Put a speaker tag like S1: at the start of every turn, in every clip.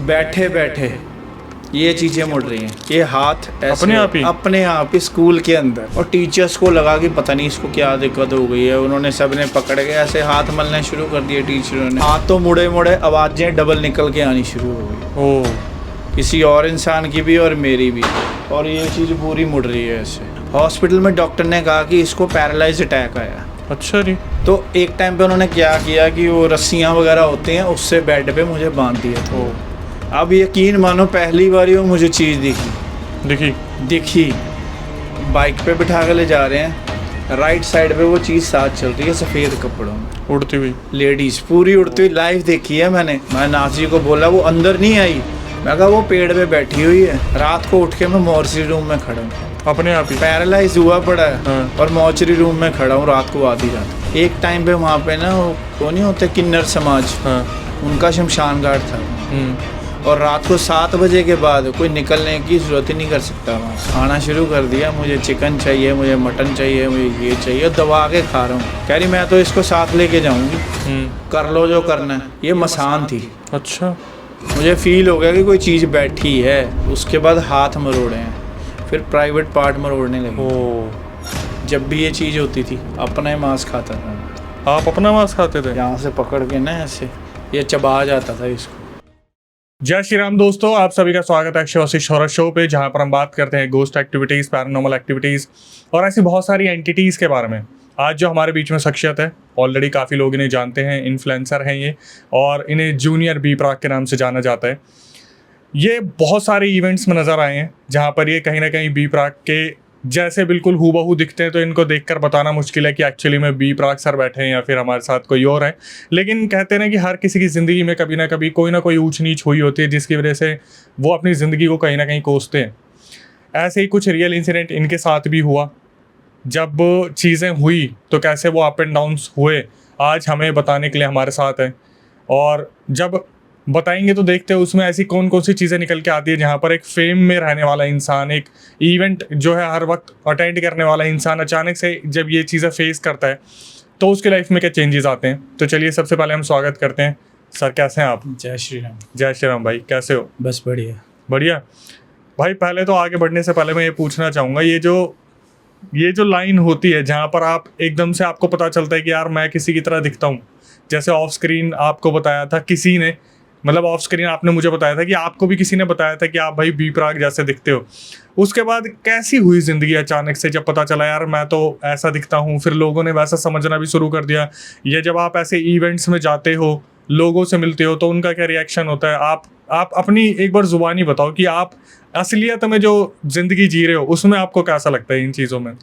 S1: बैठे बैठे ये चीज़ें मुड़ रही हैं, ये हाथ ऐसे
S2: अपने आप ही
S1: स्कूल के अंदर, और टीचर्स को लगा कि पता नहीं इसको क्या दिक्कत हो गई है, उन्होंने सबने पकड़ के ऐसे हाथ मलने शुरू कर दिए टीचरों ने। हाथ तो मुड़े मुड़े आवाज़ें डबल निकल के आनी शुरू हो गई,
S2: ओ
S1: किसी और इंसान की भी और मेरी भी, और ये चीज़ पूरी मुड़ रही है ऐसे। हॉस्पिटल में डॉक्टर ने कहा कि इसको पैरालाइज अटैक आया।
S2: अच्छा जी।
S1: तो एक टाइम पे उन्होंने क्या किया कि वो रस्सियाँ वगैरह होती हैं उससे बेड पे मुझे बांध दिया था। अब यकीन मानो पहली बार ही वो मुझे चीज़ दिखी। बाइक पे बिठा के ले जा रहे हैं, राइट साइड पे वो चीज़ साथ चल रही है सफ़ेद कपड़ों में,
S2: उड़ती हुई
S1: लेडीज़ पूरी उड़ती हुई लाइव देखी है मैंने। मैं नाजी को बोला वो अंदर नहीं आई, मैं कहा वो पेड़ पे बैठी हुई है। रात को उठ के मैं मॉर्चरी रूम में खड़ा हूँ,
S2: अपने आप ही
S1: पैरालाइज हुआ पड़ा है।
S2: हाँ।
S1: और मॉर्चरी रूम में खड़ा हूँ रात को आधी रात। एक टाइम पे वहाँ पे ना वो नहीं होते किन्नर समाज,
S2: हाँ।
S1: उनका शमशान घाट था, और रात को 7 बजे के बाद कोई निकलने की ज़रूरत ही नहीं कर सकता वहाँ। खाना शुरू कर दिया, मुझे चिकन चाहिए, मुझे मटन चाहिए, मुझे ये चाहिए, दबा के खा रहा हूँ। कह रही मैं तो इसको साथ लेके जाऊँगी, कर लो जो करना है। ये मसान थी।
S2: अच्छा।
S1: मुझे फील हो गया कि कोई चीज़ बैठी है। उसके बाद हाथ मरोड़े हैं, फिर प्राइवेट पार्ट मरोड़ने लगे। जब भी ये चीज़ होती थी अपना ही मांस खाता था।
S2: आप अपना मांस खाते थे?
S1: यहाँ से पकड़ के ना ऐसे ये चबा जाता था इसको।
S2: जय श्री राम दोस्तों, आप सभी का स्वागत है अक्षय वशिष्ठ हॉरर शो पे, जहां पर हम बात करते हैं गोस्ट एक्टिविटीज़, पैरानॉर्मल एक्टिविटीज़ और ऐसी बहुत सारी एंटिटीज़ के बारे में। आज जो हमारे बीच में शख्सियत है, ऑलरेडी काफ़ी लोग इन्हें जानते हैं, इन्फ्लुएंसर हैं ये, और इन्हें जूनियर बी प्राक के नाम से जाना जाता है। ये बहुत सारे इवेंट्स में नज़र आए हैं जहाँ पर ये कहीं ना कहीं बी प्राक के जैसे बिल्कुल हूबहू दिखते हैं, तो इनको देखकर बताना मुश्किल है कि एक्चुअली में बी प्राक सर बैठे हैं या फिर हमारे साथ कोई और है। लेकिन कहते हैं ना कि हर किसी की ज़िंदगी में कभी ना कभी कोई ना कोई ऊंच नीच हुई होती है, जिसकी वजह से वो अपनी ज़िंदगी को कहीं ना कहीं कोसते हैं। ऐसे ही कुछ रियल इंसिडेंट इनके साथ भी हुआ। जब चीज़ें हुई तो कैसे वो अप एंड डाउन्स हुए, आज हमें बताने के लिए हमारे साथ है। और जब बताएंगे तो देखते हैं उसमें ऐसी कौन कौन सी चीज़ें निकल के आती है, जहाँ पर एक फेम में रहने वाला इंसान, एक इवेंट जो है हर वक्त अटेंड करने वाला इंसान, अचानक से जब ये चीज़ें फेस करता है तो उसके लाइफ में क्या चेंजेस आते हैं। तो चलिए सबसे पहले हम स्वागत करते हैं। सर कैसे हैं आप?
S1: जय श्री राम।
S2: जय श्री राम भाई, कैसे हो?
S1: बस बढ़िया
S2: बढ़िया भाई। पहले तो आगे बढ़ने से पहले मैं ये पूछना चाहूँगा, ये जो लाइन होती है जहाँ पर आप एकदम से आपको पता चलता है कि यार मैं किसी की तरह दिखता हूँ, जैसे ऑफ स्क्रीन आपको बताया था किसी ने, मतलब ऑफ स्क्रीन आपने मुझे बताया था कि आपको भी किसी ने बताया था कि आप भाई बी प्राक जैसे दिखते हो। उसके बाद कैसी हुई ज़िंदगी अचानक से जब पता चला यार मैं तो ऐसा दिखता हूँ, फिर लोगों ने वैसा समझना भी शुरू कर दिया? ये जब आप ऐसे इवेंट्स में जाते हो, लोगों से मिलते हो, तो उनका क्या रिएक्शन होता है? आप अपनी एक बार ज़ुबानी बताओ कि आप असलियत में जो ज़िंदगी जी रहे हो उसमें आपको कैसा लगता है इन चीज़ों में?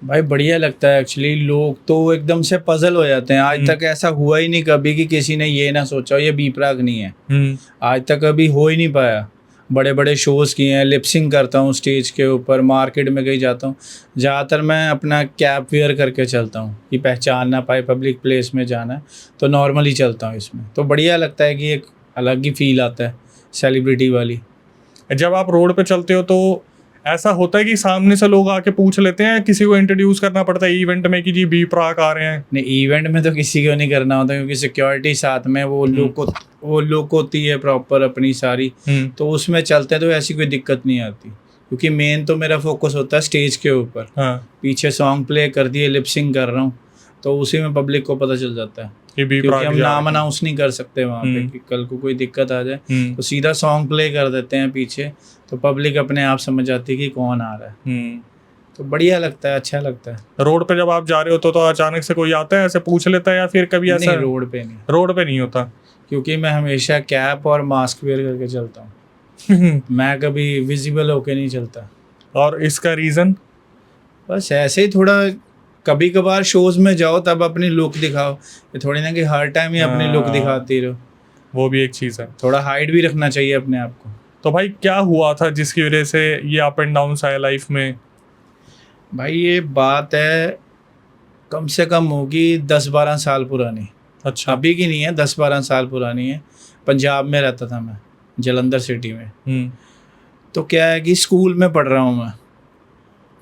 S1: भाई बढ़िया लगता है एक्चुअली। लोग तो एकदम से पजल हो जाते हैं। आज तक ऐसा हुआ ही नहीं कभी कि किसी ने ये ना सोचा ये बी प्राक नहीं है। आज तक कभी हो ही नहीं पाया। बड़े बड़े शोज़ किए हैं, लिपसिंग करता हूँ स्टेज के ऊपर, मार्केट में कहीं जाता हूँ, ज़्यादातर मैं अपना कैप वेयर करके चलता हूँ कि पहचान ना पाए, पब्लिक प्लेस में जाना है तो नॉर्मली चलता हूँ इसमें। तो बढ़िया लगता है कि एक अलग ही फील आता है सेलिब्रिटी वाली।
S2: जब आप रोड पे चलते हो तो ऐसा होता है कि सामने से लोग आके पूछ लेते हैं, किसी को इंट्रोड्यूस करना पड़ता है इवेंट में कि जी बी प्राक आ रहे हैं?
S1: नहीं, इवेंट में तो किसी को नहीं करना होता क्योंकि सिक्योरिटी साथ में वो लुक होती है प्रॉपर अपनी सारी, तो उसमें चलते हैं तो ऐसी कोई दिक्कत नहीं आती, क्योंकि मेन तो मेरा फोकस होता है स्टेज के ऊपर।
S2: हाँ।
S1: पीछे सॉन्ग प्ले कर दिए, लिपसिंग कर रहा हूँ, तो उसी में पब्लिक को पता चल जाता है, क्योंकि हम नाम अनाउंस नहीं कर सकते वहाँ पे कि कल को कोई दिक्कत आ जाए, तो सीधा सॉन्ग प्ले कर देते हैं पीछे, तो पब्लिक अपने आप समझ जाती है कि कौन आ रहा है। तो बढ़िया लगता है, अच्छा लगता है।
S2: रोड पे जब आप जा रहे हो तो अचानक से कोई आता है ऐसे पूछ लेता है, या फिर कभी ऐसा?
S1: नहीं, रोड पे नहीं
S2: होता,
S1: क्योंकि मैं हमेशा कैप और मास्क वेयर करके चलता हूँ। मैं कभी विजिबल होके नहीं चलता।
S2: और इसका रीज़न?
S1: बस ऐसे ही, थोड़ा कभी कभार शोज़ में जाओ तब अपनी लुक दिखाओ, ये थोड़ी ना कि हर टाइम ही अपनी लुक दिखाती रहो।
S2: वो भी एक चीज़ है,
S1: थोड़ा हाइड भी रखना चाहिए अपने आप को।
S2: तो भाई क्या हुआ था जिसकी वजह से ये अप एंड डाउन आया लाइफ में?
S1: भाई ये बात है कम से कम होगी 10-12 साल पुरानी।
S2: अच्छा।
S1: अभी की नहीं है, 10-12 साल पुरानी है। पंजाब में रहता था मैं, जलंधर सिटी में। तो क्या है कि स्कूल में पढ़ रहा हूँ मैं,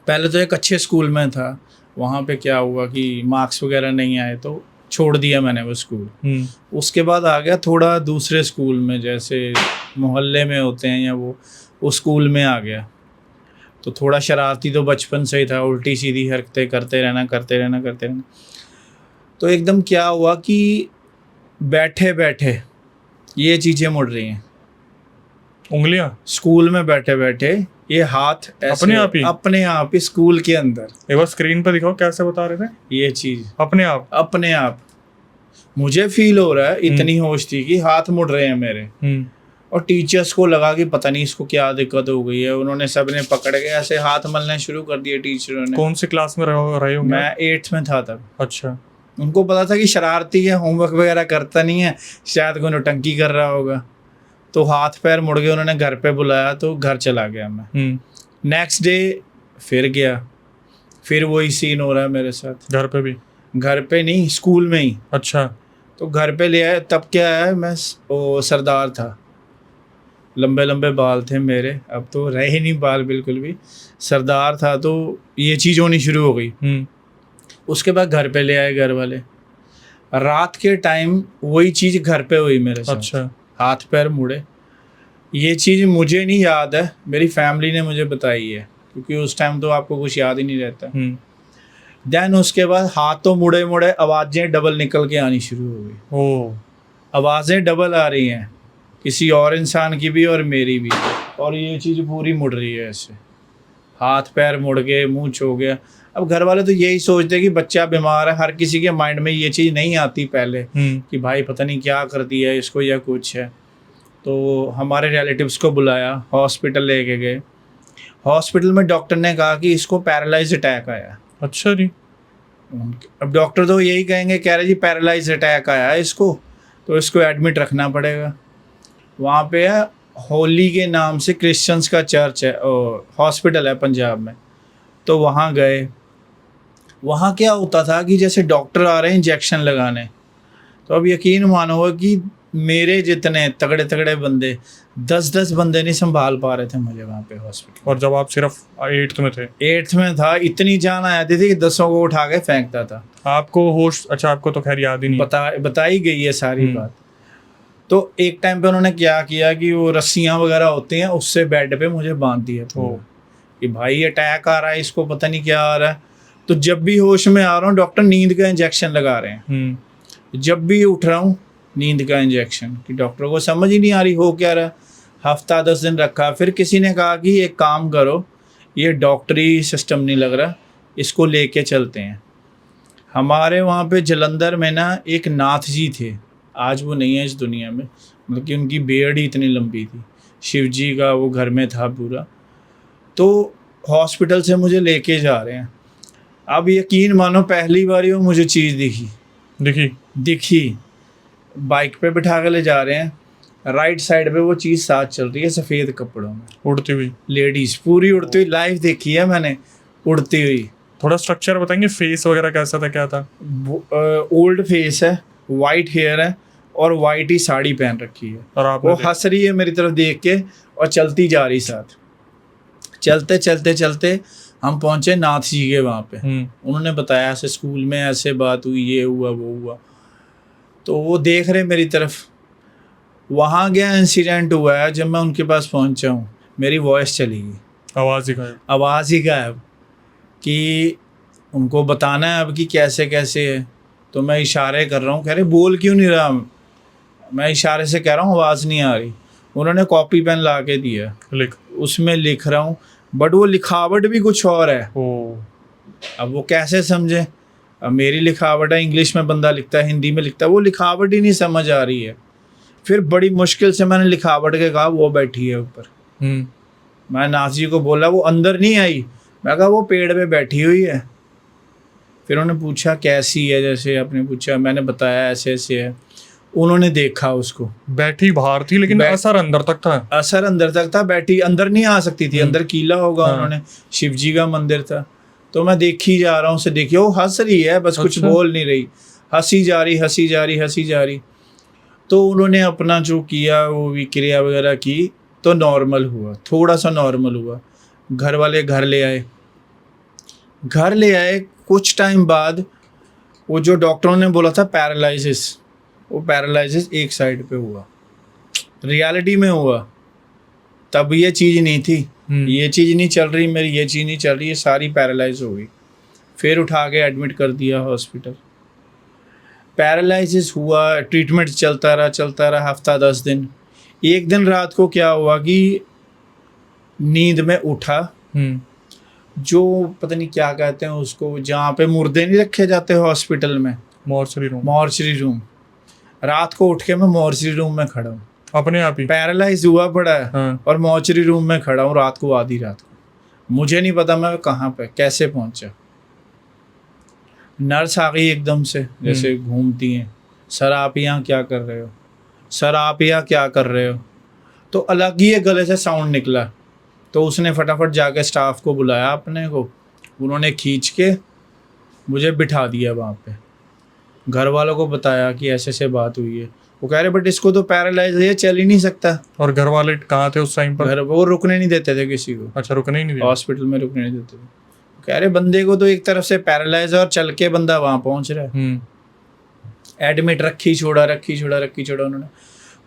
S1: पहले तो एक अच्छे स्कूल में था। वहाँ पे क्या हुआ कि मार्क्स वगैरह नहीं आए, तो छोड़ दिया मैंने वो स्कूल। उसके बाद आ गया थोड़ा दूसरे स्कूल में, जैसे मोहल्ले में होते हैं या वो स्कूल में आ गया। तो थोड़ा शरारती तो बचपन से ही था, उल्टी सीधी हरकतें करते रहना। तो एकदम क्या हुआ कि बैठे बैठे ये चीज़ें मुड़ रही हैं,
S2: उंगलियां
S1: स्कूल में बैठे बैठे ये हाथ ऐसे अपने आप ही स्कूल के अंदर।
S2: एक बार स्क्रीन पर दिखाओ कैसे बता रहे थे।
S1: ये चीज
S2: अपने आप
S1: मुझे फील हो रहा है, इतनी होश थी कि हाथ मुड़ रहे हैं मेरे। और टीचर्स को लगा कि पता नहीं इसको क्या दिक्कत हो गई है, उन्होंने सबने पकड़ के ऐसे हाथ मलने शुरू कर दिए टीचरों ने।
S2: कौन सी क्लास में रहे होंगे?
S1: मैं 8th में था तब।
S2: अच्छा।
S1: उनको पता था कि शरारती है, होमवर्क वगैरह करता नहीं है, शायद कोई नौटंकी कर रहा होगा। तो हाथ पैर मुड़ गए, उन्होंने घर पे बुलाया तो घर चला गया मैं। नेक्स्ट डे फिर गया, फिर वही सीन हो रहा है मेरे साथ।
S2: घर पे भी? घर
S1: पे नहीं, स्कूल में ही।
S2: अच्छा।
S1: तो घर पे ले आए, तब क्या है, मैं वो सरदार था, लंबे लंबे बाल थे मेरे, अब तो रहे ही नहीं बाल बिल्कुल भी। सरदार था तो ये चीज़ होनी शुरू हो गई। उसके बाद घर पे ले आए घर वाले, रात के टाइम वही चीज़ घर पे हुई मेरे साथ।
S2: अच्छा।
S1: हाथ पैर मुड़े। ये चीज़ मुझे नहीं याद है, मेरी फैमिली ने मुझे बताई है, क्योंकि उस टाइम तो आपको कुछ याद ही नहीं रहता। देन उसके बाद हाथ तो मुड़े मुड़े आवाज़ें डबल निकल के आनी शुरू हो गई। आवाज़ें डबल आ रही हैं, किसी और इंसान की भी और मेरी भी, और ये चीज़ पूरी मुड़ रही है ऐसे, हाथ पैर मुड़ गए, मुंह छो गया। अब घर वाले तो यही सोचते हैं कि बच्चा बीमार है, हर किसी के माइंड में ये चीज़ नहीं आती पहले कि भाई पता नहीं क्या कर दिया है इसको या कुछ है। तो हमारे रिलेटिव्स को बुलाया, हॉस्पिटल लेके गए। हॉस्पिटल में डॉक्टर ने कहा कि इसको पैरालाइज अटैक आया।
S2: अच्छा जी।
S1: अब डॉक्टर तो यही कहेंगे, कह रहे जी पैरालाइज अटैक आया है इसको, तो इसको एडमिट रखना पड़ेगा। वहाँ पे होली के नाम से क्रिश्चियंस का चर्च है, हॉस्पिटल है पंजाब में। तो वहाँ गए। वहाँ क्या होता था कि जैसे डॉक्टर आ रहे हैं इंजेक्शन लगाने, तो अब यकीन मानो कि मेरे जितने तगड़े तगड़े बंदे 10-10 बंदे नहीं संभाल पा रहे थे मुझे वहाँ पे हॉस्पिटल।
S2: और जब आप सिर्फ 8th में थे?
S1: 8th में था, इतनी जान आ जाती थी कि 10 को उठा के फेंकता था।
S2: आपको होश? अच्छा, आपको तो खैर याद ही नहीं।
S1: बताई गई है सारी बात। तो एक टाइम पे उन्होंने क्या किया कि वो रस्सियाँ वगैरह होती हैं, उससे बेड पे मुझे बांध दिया कि भाई अटैक आ रहा है इसको, पता नहीं क्या आ रहा है। तो जब भी होश में आ रहा हूँ डॉक्टर नींद का इंजेक्शन लगा रहे हैं, जब भी उठ रहा हूँ नींद का इंजेक्शन, कि डॉक्टर को समझ ही नहीं आ रही हो क्या रहा। हफ्ता 10 दिन रखा, फिर किसी ने कहा कि एक काम करो, ये डॉक्टरी सिस्टम नहीं लग रहा, इसको लेके चलते हैं। हमारे वहाँ पे जलंधर में ना एक नाथ जी थे, आज वो नहीं है इस दुनिया में, मतलब कि उनकी बेड़ ही इतनी लंबी थी, शिव जी का वो घर में था पूरा। तो हॉस्पिटल से मुझे लेके जा रहे हैं। अब यकीन मानो पहली बार ही वो मुझे चीज़ दिखी, बाइक पे बिठा के ले जा रहे हैं, राइट साइड पे वो चीज़ साथ चल रही है सफ़ेद कपड़ों में,
S2: उड़ती हुई,
S1: लेडीज़ पूरी उड़ती हुई, लाइव देखी है मैंने उड़ती हुई।
S2: थोड़ा स्ट्रक्चर बताएंगे, फेस वगैरह कैसा था, क्या था?
S1: ओल्ड फेस है, वाइट हेयर है और वाइट ही साड़ी पहन रखी है, और वो हंस रही है मेरी तरफ देख के और चलती जा रही साथ। चलते चलते चलते हम पहुंचे नाथ जी के वहाँ पे। उन्होंने बताया ऐसे स्कूल में ऐसे बात हुई, ये हुआ वो हुआ। तो वो देख रहे मेरी तरफ। वहाँ गया, इंसिडेंट हुआ है, जब मैं उनके पास पहुँचा हूँ मेरी वॉइस चली गई, आवाज़ ही गायब, कि उनको बताना है अब कि कैसे कैसे है। तो मैं इशारे कर रहा हूँ, कह रहे बोल क्यों नहीं रहा, मैं इशारे से कह रहा हूँ आवाज़ नहीं आ रही। उन्होंने कॉपी पेन ला के दिया, उसमें लिख रहा हूँ, बट वो लिखावट भी कुछ और है। अब वो कैसे समझे, अब मेरी लिखावट है, इंग्लिश में बंदा लिखता है, हिंदी में लिखता है, वो लिखावट ही नहीं समझ आ रही है। फिर बड़ी मुश्किल से मैंने लिखावट के कहा वो बैठी है ऊपर। मैं नाथ जी को बोला, वो अंदर नहीं आई, मैं कहा वो पेड़ पे बैठी हुई है। फिर उन्होंने पूछा कैसी है, जैसे आपने पूछा, मैंने बताया ऐसे ऐसे है। उन्होंने देखा उसको,
S2: बैठी बाहर थी लेकिन असर अंदर तक था।
S1: असर अंदर तक था, बैठी अंदर नहीं आ सकती थी, अंदर कीला होगा। उन्होंने, शिव जी का मंदिर था। तो मैं देखी जा रहा हूँ, उसे देखिए वो हंस रही है, बस कुछ बोल नहीं रही, हंसी जा रही। तो उन्होंने अपना जो किया वो विक्रिया वगैरह की, तो नॉर्मल हुआ, थोड़ा सा नॉर्मल हुआ। घर वाले घर ले आए। कुछ टाइम बाद वो जो डॉक्टरों ने बोला था पैरालिसिस, वो पैरालिसिस एक साइड पे हुआ, रियलिटी में हुआ। तब ये चीज़ नहीं थी, ये चीज़ नहीं चल रही मेरी, ये चीज़ नहीं चल रही, ये सारी पैरालाइज हो गई। फिर उठा के एडमिट कर दिया हॉस्पिटल। पैरालिसिस हुआ, ट्रीटमेंट चलता रहा हफ्ता 10 दिन। एक दिन रात को क्या हुआ कि नींद में उठा, जो पता नहीं क्या कहते हैं उसको, जहाँ पे मुर्दे नहीं रखे जाते हॉस्पिटल में, मॉर्चरी रूम। रात को उठ के मैं मॉर्चरी रूम में खड़ा हूँ,
S2: अपने आप ही
S1: पैरालाइज हुआ पड़ा है।
S2: हाँ।
S1: और मॉर्चरी रूम में खड़ा हूँ रात को, आधी रात को। मुझे नहीं पता मैं कहाँ पे कैसे पहुंचा। नर्स आ गई एकदम से, जैसे घूमती हैं, सर आप यहाँ क्या कर रहे हो, सर आप यहाँ क्या कर रहे हो। तो अलग ही एक गले से साउंड निकला। तो उसने फटाफट जाके स्टाफ को बुलाया अपने को, उन्होंने खींच के मुझे बिठा दिया वहाँ पे। घर वालों को बताया कि ऐसे ऐसे बात हुई है। वो कह रहे बट इसको तो पैरालाइज है, चल ही नहीं सकता।
S2: और घर वाले कहाँ थे उस टाइम पर?
S1: घर वो रुकने नहीं देते थे किसी को।
S2: अच्छा, रुकने ही नहीं दिया
S1: हॉस्पिटल में रुकने नहीं देते थे। कह रहे बंदे को तो एक तरफ से पैरालाइज है और चल के बंदा वहाँ पहुँच रहा है। एडमिट रखी छोड़ा उन्होंने।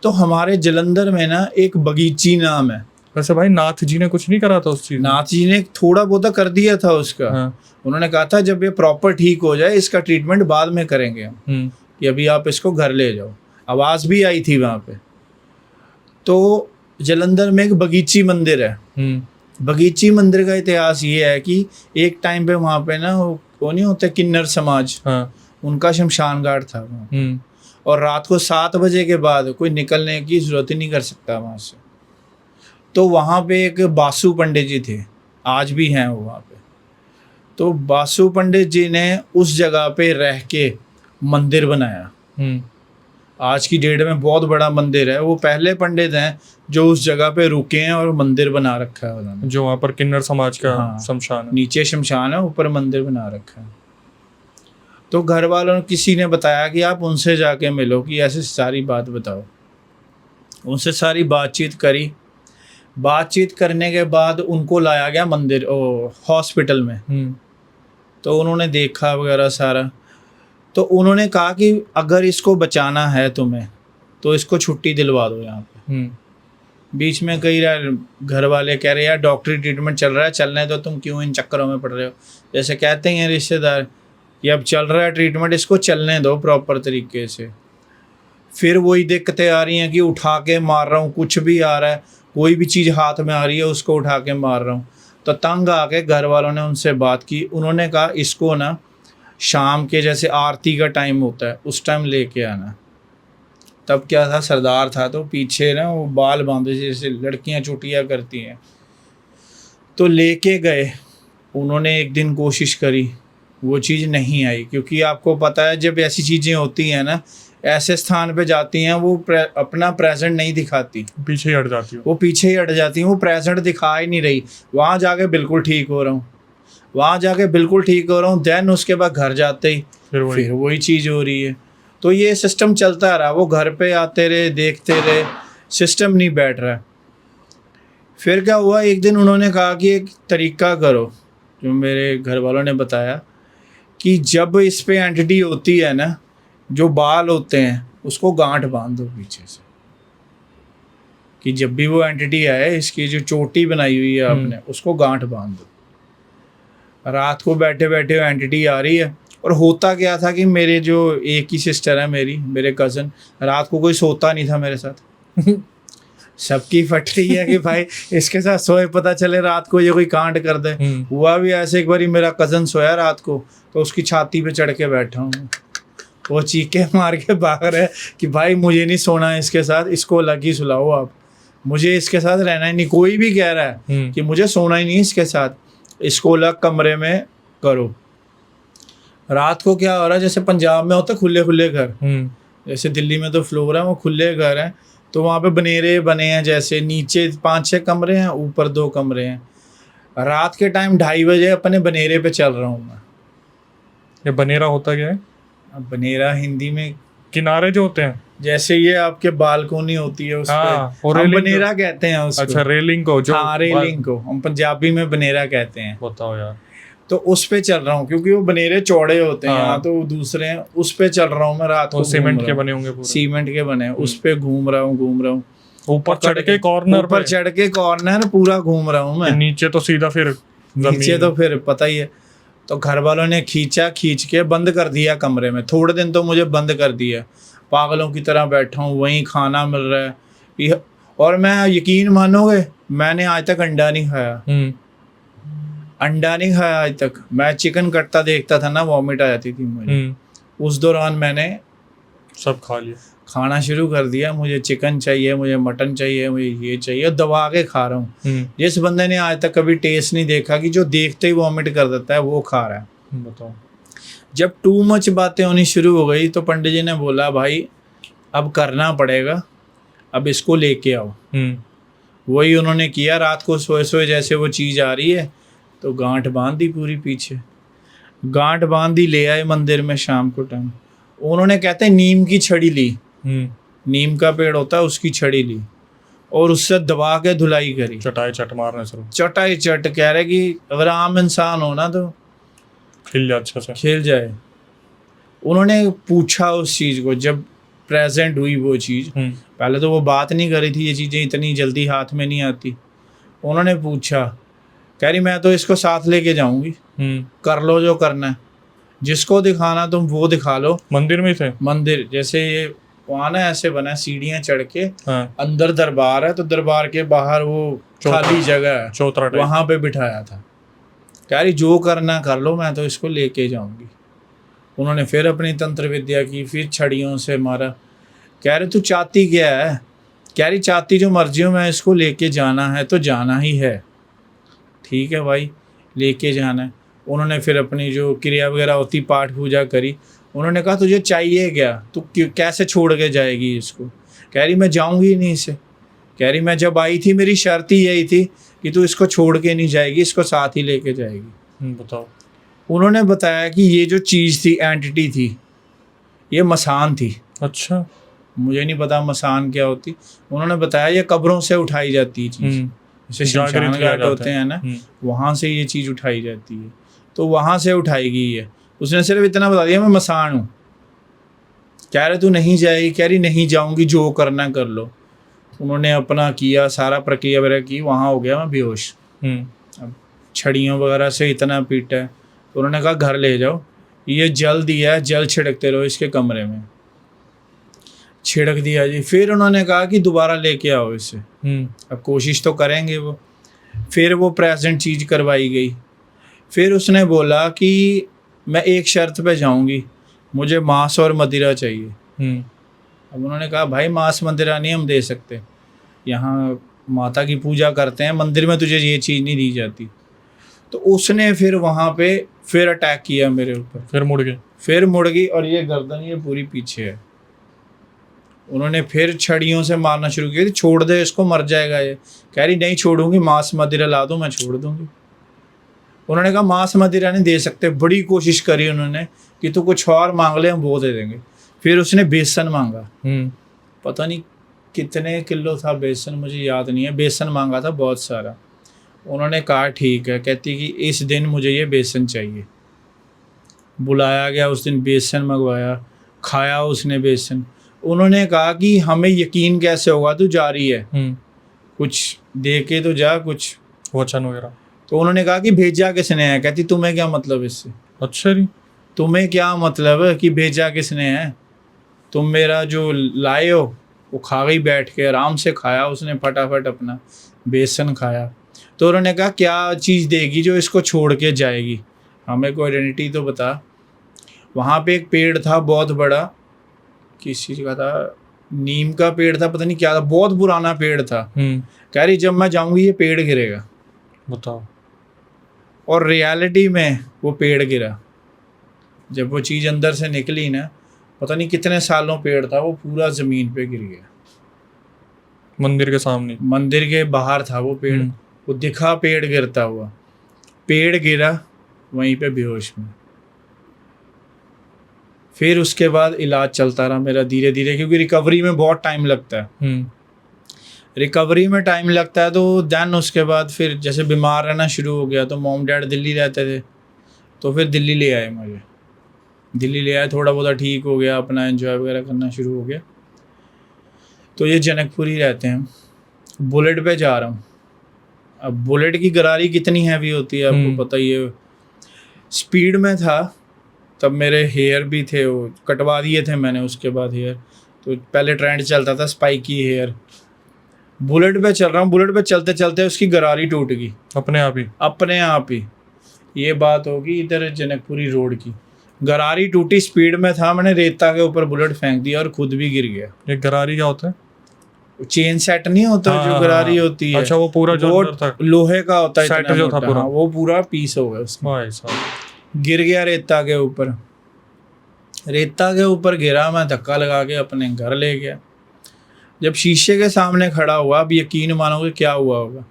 S1: तो हमारे जलंधर में ना एक बगीची नाम है।
S2: वैसे भाई नाथ जी ने कुछ नहीं करा था उस चीज?
S1: नाथ जी ने थोड़ा बहुत कर दिया था उसका।
S2: हाँ।
S1: उन्होंने कहा था जब ये प्रॉपर ठीक हो जाए इसका ट्रीटमेंट बाद में करेंगे हम, कि अभी आप इसको घर ले जाओ। आवाज भी आई थी वहाँ पे। तो जलंधर में एक बगीची मंदिर है। बगीची मंदिर का इतिहास ये है कि एक टाइम पे वहाँ पे ना वो नहीं होते किन्नर समाज,
S2: हाँ।
S1: उनका शमशान घाट था वहाँ। और रात को 7 बजे के बाद कोई निकलने की जरूरत ही नहीं कर सकता वहाँ से। तो वहाँ पे एक बासु पंडित जी थे, आज भी हैं वो वहाँ पे। तो बासु पंडित जी ने उस जगह पे रह के मंदिर बनाया। आज की डेट में बहुत बड़ा मंदिर है। वो पहले पंडित हैं जो उस जगह पे रुके हैं और मंदिर बना रखा है उन्होंने।
S2: जो वहाँ पर किन्नर समाज का
S1: हाँ,
S2: शमशान है।
S1: नीचे शमशान है, ऊपर मंदिर बना रखा है। तो घर वालों ने किसी ने बताया कि आप उनसे जाके मिलो, कि ऐसे सारी बात बताओ। उनसे सारी बातचीत करी। बातचीत करने के बाद उनको लाया गया मंदिर हॉस्पिटल में। तो उन्होंने देखा वगैरह सारा। तो उन्होंने कहा कि अगर इसको बचाना है तुम्हें तो इसको छुट्टी दिलवा दो यहाँ पे। बीच में कई घर वाले कह रहे यार डॉक्टरी ट्रीटमेंट चल रहा है, चलने दो, तुम क्यों इन चक्करों में पड़ रहे हो। जैसे कहते हैं रिश्तेदार कि अब चल रहा है ट्रीटमेंट, इसको चलने दो प्रॉपर तरीके से। फिर वही दिक्कतें आ रही हैं कि उठा के मार रहा हूँ, कुछ भी आ रहा है, कोई भी चीज़ हाथ में आ रही है उसको उठा के मार रहा हूँ। तो तंग आके घर वालों ने उनसे बात की। उन्होंने कहा इसको ना शाम के जैसे आरती का टाइम होता है उस टाइम लेके आना। तब क्या था, सरदार था, तो पीछे ना वो बाल बांधे जैसे लड़कियां चुटिया करती हैं। तो लेके गए, उन्होंने एक दिन कोशिश करी, वो चीज़ नहीं आई। क्योंकि आपको पता है जब ऐसी चीज़ें होती हैं ना, ऐसे स्थान पे जाती हैं वो अपना प्रेजेंट नहीं दिखाती,
S2: पीछे ही हट जाती है।
S1: वो पीछे ही हट जाती हैं, वो प्रेजेंट दिखा ही नहीं रही। वहाँ जाके बिल्कुल ठीक हो रहा हूँ, देन उसके बाद घर जाते ही फिर वही चीज़ हो रही है। तो ये सिस्टम चलता रहा। वो घर पे आते रहे, देखते रहे, सिस्टम नहीं बैठ रहा। फिर क्या हुआ, एक दिन उन्होंने कहा कि एक तरीका करो, जो मेरे घर वालों ने बताया कि जब इस पे एंटिटी होती है ना, जो बाल होते हैं उसको गांठ बांध दो पीछे से, कि जब भी वो एंटिटी आए, इसकी जो चोटी बनाई हुई है आपने उसको गांठ बांध दो। रात को बैठे बैठे वो एंटिटी आ रही है। और होता क्या था कि मेरे जो एक ही सिस्टर है मेरे कज़न, रात को कोई सोता नहीं था मेरे साथ। सबकी फट रही है कि भाई इसके साथ सोए, पता चले रात को ये कोई कांड कर दे। हुआ भी ऐसे, एक बारी मेरा कज़न सोया रात को, तो उसकी छाती पे चढ़ के बैठा हूँ। वो चीखे मार के भाग रहा है कि भाई मुझे नहीं सोना है इसके साथ, इसको अलग ही सुलाओ आप, मुझे इसके साथ रहना ही नहीं। कोई भी कह रहा है कि मुझे सोना ही नहीं इसके साथ, इसको अलग कमरे में करो। रात को क्या हो रहा है, जैसे पंजाब में होता है खुले खुले घर, जैसे दिल्ली में तो फ्लोर है, वो खुले घर हैं। तो वहाँ पे बनेरे बने हैं, जैसे नीचे 5-6 कमरे हैं, ऊपर 2 कमरे हैं। रात के टाइम 2:30 बजे अपने बनेरे पे चल रहा हूँ मैं।
S2: ये बनेरा होता क्या है?
S1: अब बनेरा हिंदी में
S2: किनारे जो होते हैं,
S1: जैसे ये आपके बालकोनी होती है उस पे हम बनेरा कहते हैं उसको।
S2: अच्छा, रेलिंग को जो,
S1: हाँ रेलिंग को हम पंजाबी में बनेरा कहते हैं।
S2: बताओ यार।
S1: तो उस पे चल रहा हूँ, क्योंकि वो बनेरे चौड़े होते हैं,
S2: हाँ।
S1: यहाँ तो दूसरे हैं, उस पे चल रहा हूँ मैं रात को,
S2: सीमेंट के बने होंगे पूरे।
S1: सीमेंट के बने हैं, उस पे घूम रहा हूँ
S2: ऊपर चढ़ के कॉर्नर
S1: ऊपर चढ़ के कॉर्नर पूरा घूम रहा हूँ मैं,
S2: नीचे तो सीधा फिर
S1: नीचे तो फिर पता ही है। तो घर वालों ने खींच के बंद कर दिया कमरे में, थोड़े दिन तो मुझे बंद कर दिया, पागलों की तरह बैठा हूँ, वहीं खाना मिल रहा है। और मैं, यकीन मानोगे, मैंने आज तक अंडा नहीं खाया, अंडा नहीं खाया आज तक। मैं चिकन कटता देखता था ना, वॉमिट आ जाती थी मुझे। उस दौरान मैंने
S2: सब खा लिया,
S1: खाना शुरू कर दिया, मुझे चिकन चाहिए, मुझे मटन चाहिए, मुझे ये चाहिए, दबा के खा रहा हूँ। जिस बंदे ने आज तक कभी टेस्ट नहीं देखा कि जो देखते ही वॉमिट कर देता है, वो खा रहा है।
S2: बताओ।
S1: जब टू मच बातें होनी शुरू हो गई तो पंडित जी ने बोला, भाई अब करना पड़ेगा, अब इसको लेके आओ। वही उन्होंने किया, रात को सोए सोए जैसे वो चीज़ आ रही है तो गांठ बांध दी पूरी, पीछे गांठ बांध दी, ले आए मंदिर में शाम को टाइम। उन्होंने, कहते हैं, नीम की छड़ी ली, नीम का पेड़ होता है, उसकी छड़ी ली और उससे दबा के धुलाई करी,
S2: चटाई चट मारने शुरू,
S1: चटाई चट। कह रहे कि अगर आम इंसान हो ना तो
S2: खिल जाए, अच्छे से
S1: खिल जाए। उन्होंने पूछा उस चीज़ को, जब प्रेजेंट हुई वो चीज़, पहले तो वो बात नहीं करी थी, ये चीज़ें इतनी जल्दी हाथ में नहीं आती। उन्होंने पूछा, कह रही मैं तो इसको साथ लेके जाऊंगी, कर लो जो करना है, जिसको दिखाना तुम वो दिखा लो।
S2: मंदिर में थे? मंदिर
S1: जैसे ये वहाँ ना ऐसे बना, सीढ़ियाँ चढ़ के, अंदर दरबार है, तो दरबार के बाहर वो खाली जगह है,
S2: चौतरा,
S1: वहाँ पे बिठाया था। कह रही जो करना कर लो, मैं तो इसको लेके जाऊंगी। उन्होंने फिर अपनी तंत्र विद्या की, फिर छड़ियों से मारा। कह रहे तू चाहती क्या है? कह रही चाहती जो मर्जी हो, मैं इसको लेके जाना है तो जाना ही है। ठीक है भाई, लेके जाना है। उन्होंने फिर अपनी जो क्रिया वगैरह होती, पाठ पूजा करी। उन्होंने कहा तुझे चाहिए क्या, तू कैसे छोड़ के जाएगी इसको? कह रही मैं जाऊंगी ही नहीं इसे। कह रही मैं जब आई थी मेरी शर्त ही यही थी कि तू इसको छोड़ के नहीं जाएगी, इसको साथ ही लेके जाएगी।
S2: बताओ।
S1: उन्होंने बताया कि ये जो चीज़ थी, एंटिटी थी, ये मसान थी।
S2: अच्छा,
S1: मुझे नहीं पता मसान क्या होती। उन्होंने बताया ये कब्रों से उठाई जाती है चीज़, जैसे शमशान घाट होते हैं ना, वहाँ से ये चीज़ उठाई जाती है, तो वहाँ से उठाई गई है। उसने सिर्फ इतना बता दिया मैं मसान हूँ। कह रहे तू नहीं जाएगी? कह रही नहीं जाऊँगी, जो करना कर लो। उन्होंने अपना किया, सारा प्रक्रिया वगैरह की, वहाँ हो गया मैं बेहोश। अब छड़ियों वगैरह से इतना पीटा है, तो उन्होंने कहा घर ले जाओ, ये जल दिया है, जल छिड़कते रहो इसके कमरे में। छिड़क दिया जी। फिर उन्होंने कहा कि दोबारा लेके आओ इसे। अब कोशिश तो करेंगे वो। फिर वो प्रेजेंट चीज़ करवाई गई। फिर उसने बोला कि मैं एक शर्त पे जाऊंगी, मुझे मांस और मदिरा चाहिए। अब उन्होंने कहा भाई मांस मदिरा नहीं हम दे सकते, यहाँ माता की पूजा करते हैं, मंदिर में तुझे ये चीज़ नहीं दी जाती। तो उसने फिर वहाँ पे फिर अटैक किया मेरे ऊपर। फिर मुड़ गई और ये गर्दन ये पूरी पीछे है। उन्होंने फिर छड़ियों से मारना शुरू किया, छोड़ दे इसको, मर जाएगा ये। कह रही नहीं छोड़ूंगी, मांस मदिरा ला दो मैं छोड़ दूंगी। उन्होंने कहा मांस मदिरा नहीं दे सकते। बड़ी कोशिश करी उन्होंने कि तू कुछ और मांग ले, हम वो दे देंगे। फिर उसने बेसन मांगा, पता नहीं कितने किलो था बेसन, मुझे याद नहीं है। बेसन मांगा था बहुत सारा। उन्होंने कहा ठीक है। कहती कि इस दिन मुझे ये बेसन चाहिए। बुलाया गया उस दिन, बेसन मंगवाया, खाया उसने बेसन। उन्होंने कहा कि हमें यकीन कैसे होगा तू जा रही है, कुछ दे के तो जा, कुछ
S2: वचन वगैरह।
S1: तो उन्होंने कहा कि भेजा किसने है? कहती तुम्हें क्या मतलब इससे?
S2: अच्छा जी,
S1: तुम्हें क्या मतलब है कि भेजा किसने है? तुम मेरा जो लाए हो वो खा गई, बैठ के आराम से खाया उसने, फटाफट अपना बेसन खाया। तो उन्होंने कहा क्या चीज़ देगी जो इसको छोड़ के जाएगी, हमें कोई आइडेंटिटी तो बता। वहाँ पे एक पेड़ था बहुत बड़ा, किस चीज़ का था, नीम का पेड़ था, पता नहीं क्या था, बहुत पुराना पेड़ था। कह रही जब मैं जाऊँगी ये पेड़ गिरेगा।
S2: बताओ।
S1: और रियलिटी में वो पेड़ गिरा। जब वो चीज़ अंदर से निकली ना, पता नहीं कितने सालों पेड़ था, वो पूरा ज़मीन पे गिर गया।
S2: मंदिर के सामने,
S1: मंदिर के बाहर था वो पेड़। वो दिखा पेड़ गिरता हुआ, पेड़ गिरा वहीं पे बेहोश में। फिर उसके बाद इलाज चलता रहा मेरा धीरे धीरे, क्योंकि रिकवरी में बहुत टाइम लगता है। रिकवरी में टाइम लगता है तो देन उसके बाद फिर जैसे बीमार रहना शुरू हो गया, तो मॉम डैड दिल्ली रहते थे, तो फिर दिल्ली ले आए मुझे, दिल्ली ले आए, थोड़ा बहुत ठीक हो गया, अपना एंजॉय वगैरह करना शुरू हो गया। तो ये जनकपुरी रहते हैं, बुलेट पे जा रहा हूँ। अब बुलेट की गरारी कितनी हैवी होती है आपको पता ही है। स्पीड में था तब, मेरे हेयर भी थे वो कटवा दिए थे मैंने उसके बाद हेयर। तो पहले ट्रेंड चलता था स्पाइकी हेयर। बुलेट पे चल रहा हूँ, बुलेट पे चलते चलते उसकी गरारी टूट गई
S2: अपने आप ही।
S1: अपने आप ही। ये बात होगी इधर जनकपुरी रोड की, गरारी टूटी, स्पीड में था, मैंने रेता के ऊपर बुलेट फेंक दिया और खुद भी गिर गया।
S2: ये गरारी क्या होता है?
S1: चेन सेट नहीं होता जो गरारी होती है।
S2: अच्छा, वो पूरा जो अंदर था
S1: लोहे का होता है
S2: सेट
S1: इतना
S2: जो था
S1: मोटा,
S2: पूरा।
S1: हाँ, वो पूरा पीस हो गया उसका।
S2: भाई साहब,
S1: गिर गया रेता के ऊपर, रेता के ऊपर गिरा, मैं धक्का लगा के अपने घर ले गया। जब शीशे के सामने खड़ा हुआ, अब यकीन मानोगे क्या हुआ होगा।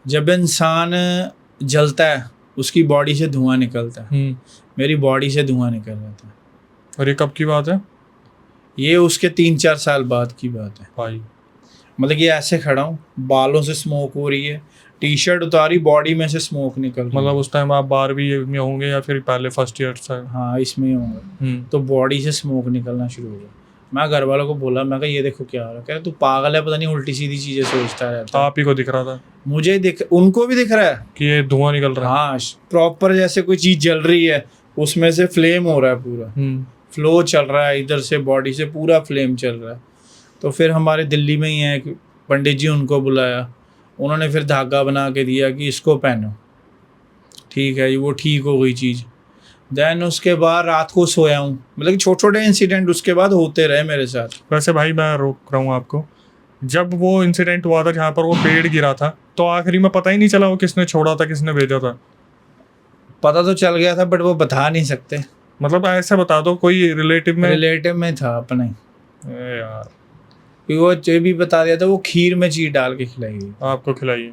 S1: जब इंसान जलता है उसकी बॉडी से धुआं निकलता है, मेरी बॉडी से धुआं निकल रहा था।
S2: और ये कब की बात है?
S1: ये उसके 3-4 साल बाद की बात है
S2: भाई।
S1: मतलब कि ऐसे खड़ा हूँ, बालों से स्मोक हो रही है, टी शर्ट उतारी, बॉडी में से स्मोक निकल रही है।
S2: मतलब उस टाइम आप 12वीं में होंगे या फिर पहले फर्स्ट ईयर से?
S1: हाँ, इसमें ही होंगे। तो बॉडी से स्मोक निकलना शुरू हो गया। मैं घर वालों को बोला, मैं कहा ये देखो क्या हो रहा है। कह रहे तू पागल है, पता नहीं उल्टी सीधी चीजें सोचता रहता है।
S2: आप ही को दिख रहा था?
S1: मुझे दिख, उनको भी दिख रहा है
S2: कि ये धुआं निकल रहा है।
S1: हाँ, प्रॉपर जैसे कोई चीज जल रही है, उसमें से फ्लेम हो रहा है, पूरा फ्लो चल रहा है, इधर से बॉडी से पूरा फ्लेम चल रहा है। तो फिर हमारे दिल्ली में ही है एक पंडित जी, उनको बुलाया, उन्होंने फिर धागा बना के दिया कि इसको पहनो, ठीक है, वो ठीक हो गई चीज़। देन उसके बाद रात को सोया हूँ, मतलब कि छोटे छोटे इंसिडेंट उसके बाद होते रहे मेरे साथ।
S2: वैसे भाई मैं रोक रहा हूँ आपको, जब वो इंसिडेंट हुआ था जहाँ पर वो पेड़ गिरा था, तो आखिरी में पता ही नहीं चला वो किसने छोड़ा था, किसने भेजा था?
S1: पता तो चल गया था बट वो बता नहीं सकते।
S2: मतलब ऐसे बता दो, कोई रिलेटिव में
S1: था अपने
S2: यार,
S1: कि वो जो भी बता दिया था, वो खीर में चीज डाल के खिलाई गई,
S2: आपको खिलाई,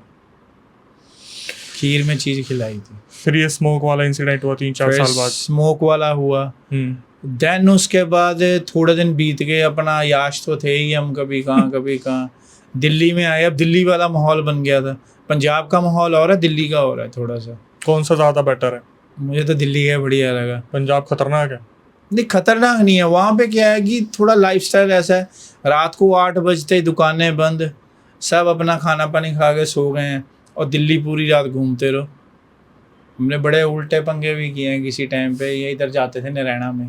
S1: खीर में चीज खिलाई थी।
S2: फिर ये स्मोक वाला इंसिडेंट हुआ 3-4 साल बाद।
S1: स्मोक वाला हुआ। देन उसके बाद थोड़े दिन बीत गए, अपना याश तो थे ही हम, कभी कहाँ कभी कहाँ। दिल्ली में आए, अब दिल्ली वाला माहौल बन गया था। पंजाब का माहौल और है, दिल्ली का और है थोड़ा सा।
S2: कौन सा ज़्यादा बेटर है?
S1: मुझे तो दिल्ली का बढ़िया लगा।
S2: पंजाब खतरनाक है?
S1: नहीं, खतरनाक नहीं है। वहाँ पे क्या है कि थोड़ा लाइफस्टाइल ऐसा है, रात को 8 बजते ही दुकानें बंद, सब अपना खाना पानी खा के सो गए हैं, और दिल्ली पूरी रात घूमते रहो। हमने बड़े उल्टे पंगे भी किए हैं किसी टाइम पे। ये इधर जाते थे नरैना में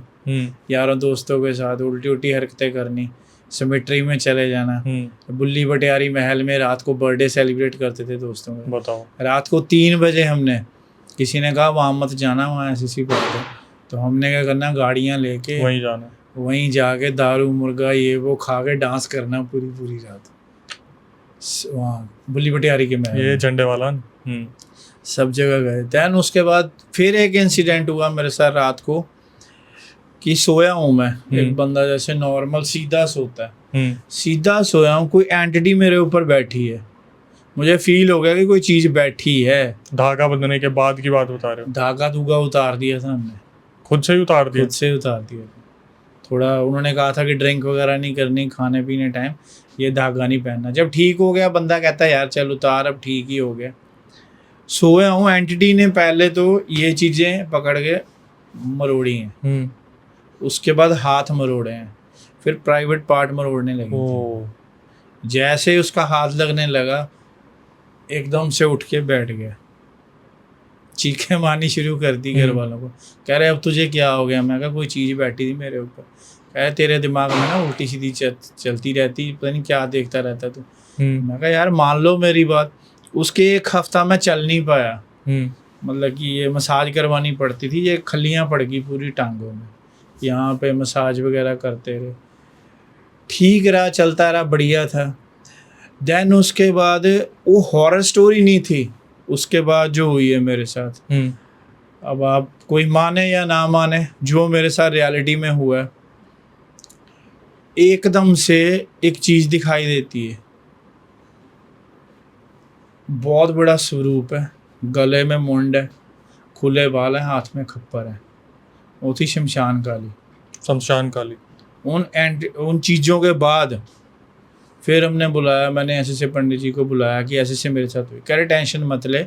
S1: यारों दोस्तों के साथ, उल्टी उल्टी हरकतें करनी, सिमेट्री में चले जाना, बुल्ली भटियारी महल में रात को बर्थडे सेलिब्रेट करते थे दोस्तों का।
S2: बताओ,
S1: रात को 3 बजे हमने, किसी ने कहा वहाँ मत जाना, वहाँ ऐसी बात है, तो हमने क्या करना, गाड़ियाँ लेके
S2: वहीं जाना,
S1: वहीं जाके दारू मुर्गा ये वो खा के डांस करना पूरी रात वहाँ बुल्ली भटियारी के महल।
S2: ये झंडे वाला
S1: सब जगह गए। दैन उसके बाद फिर एक इंसिडेंट हुआ मेरे साथ रात को, कि सोया हूँ मैं, एक बंदा जैसे नॉर्मल सीधा सोता है, सीधा सोया हूँ, कोई एंटिटी मेरे ऊपर बैठी है। मुझे फील हो गया कि कोई चीज़ बैठी है।
S2: धागा बंधने के बाद की बात बता रहे हो?
S1: धागा धूगा उतार दिया था हमने,
S2: खुद से ही उतार दिया?
S1: खुद से उतार दिया था। थोड़ा उन्होंने कहा था कि ड्रिंक वगैरह नहीं करनी खाने पीने टाइम, ये धागा नहीं पहनना। जब ठीक हो गया बंदा कहता है यार चल उतार, अब ठीक ही हो गया। सोया हूँ, एंटिटी ने पहले तो ये चीज़ें पकड़ के मरोड़ी हैं, उसके बाद हाथ मरोड़े हैं, फिर प्राइवेट पार्ट मरोड़ने लगे। जैसे ही उसका हाथ लगने लगा, एकदम से उठ के बैठ गया, चीखें मारनी शुरू कर दी घर वालों को। कह रहे अब तुझे क्या हो गया? मैं कहा कोई चीज़ बैठी थी मेरे ऊपर। कह रहे तेरे दिमाग में ना उल्टी सीधी चलती रहती, पता नहीं क्या देखता रहता तू। मैं कहा यार मान लो मेरी बात। उसके 1 हफ्ता मैं चल नहीं पाया, मतलब कि ये मसाज करवानी पड़ती थी, ये खलियाँ पड़ गई पूरी टांगों में, यहाँ पे मसाज वगैरह करते रहे, ठीक रहा, चलता रहा, बढ़िया था। देन उसके बाद वो हॉरर स्टोरी नहीं थी, उसके बाद जो हुई है मेरे साथ, अब आप कोई माने या ना माने, जो मेरे साथ रियलिटी में हुआ है, एकदम से एक चीज़ दिखाई देती है, बहुत बड़ा स्वरूप है, गले में मुंड है, खुले बाल है, हाथ में खप्पर है, वो थी शमशान काली। उन चीज़ों के बाद फिर हमने बुलाया, मैंने ऐसे पंडित जी को बुलाया कि ऐसे मेरे साथ हुई। कह रहे टेंशन मत ले,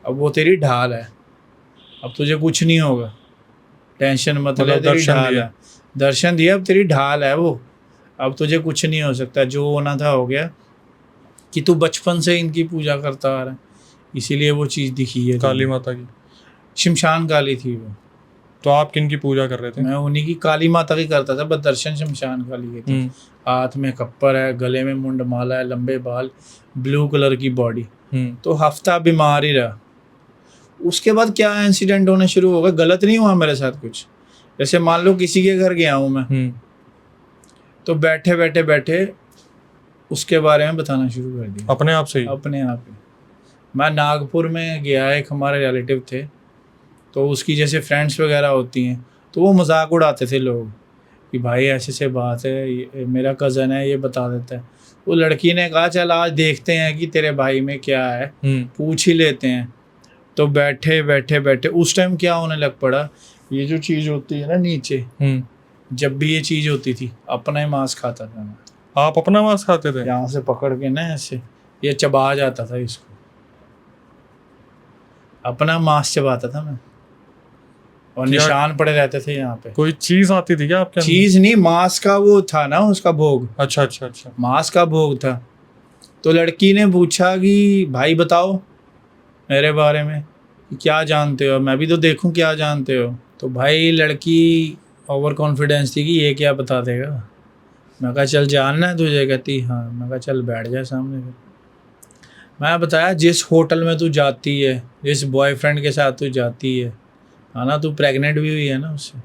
S1: अब वो तेरी ढाल है, अब तुझे कुछ नहीं होगा, टेंशन मत ले,
S2: मतलब
S1: तेरी
S2: दर्शन
S1: ढाल
S2: दिया।
S1: है, दर्शन दिया, अब तेरी ढाल है वो, अब तुझे कुछ नहीं हो सकता, जो होना था हो गया, कि तू बचपन से इनकी पूजा करता आ रहा है, इसीलिए वो चीज़ दिखी है
S2: काली
S1: तुझे।
S2: माता की।
S1: शमशान काली थी वो,
S2: तो आप किन की पूजा कर रहे थे?
S1: मैं उन्हीं की, काली माता की करता था, बस दर्शन शमशान काली के थे। हाथ में कप्पर है, गले में मुंड माला है, लंबे बाल, ब्लू कलर की बॉडी। तो हफ्ता बीमार ही रहा। उसके बाद क्या इंसिडेंट होने शुरू हो गए, गलत नहीं हुआ मेरे साथ कुछ, जैसे मान लो किसी के घर गया हूँ मैं, तो बैठे बैठे बैठे उसके बारे में बताना शुरू कर दिया
S2: अपने आप से ही?
S1: अपने आप ही। मैं नागपुर में गया, एक हमारे रिलेटिव थे, तो उसकी जैसे फ्रेंड्स वगैरह होती हैं, तो वो मजाक उड़ाते थे लोग कि भाई ऐसे से बात है, ये मेरा कज़न है, ये बता देता है। वो लड़की ने कहा चल आज देखते हैं कि तेरे भाई में क्या है, पूछ ही लेते हैं। तो बैठे बैठे बैठे उस टाइम क्या होने लग पड़ा, ये जो चीज़ होती है ना नीचे, जब भी ये चीज़ होती थी अपना ही मांस खाता था मैं।
S2: आप अपना मांस खाते थे?
S1: यहाँ से पकड़ के ना ऐसे ये चबा जाता था इसको, अपना मांस चबाता था मैं, और निशान पड़े रहते थे यहाँ पे।
S2: कोई चीज आती थी क्या आपके अंदर?
S1: चीज नहीं, मांस का वो था ना, उसका भोग।
S2: अच्छा अच्छा अच्छा।
S1: मांस का भोग था। तो लड़की ने पूछा कि भाई बताओ मेरे बारे में, कि क्या जानते हो, मैं भी तो देखूं क्या जानते हो। तो भाई लड़की ओवर कॉन्फिडेंस थी कि ये क्या बता देगा। मैं कहा चल जानना है तुझे, कहती हाँ। मैं कहा चल बैठ जा सामने फिर। मैं बताया जिस होटल में तू जाती है, जिस बॉयफ्रेंड के साथ तू जाती है ना, तू प्रेग्नेंट भी हुई है ना उससे।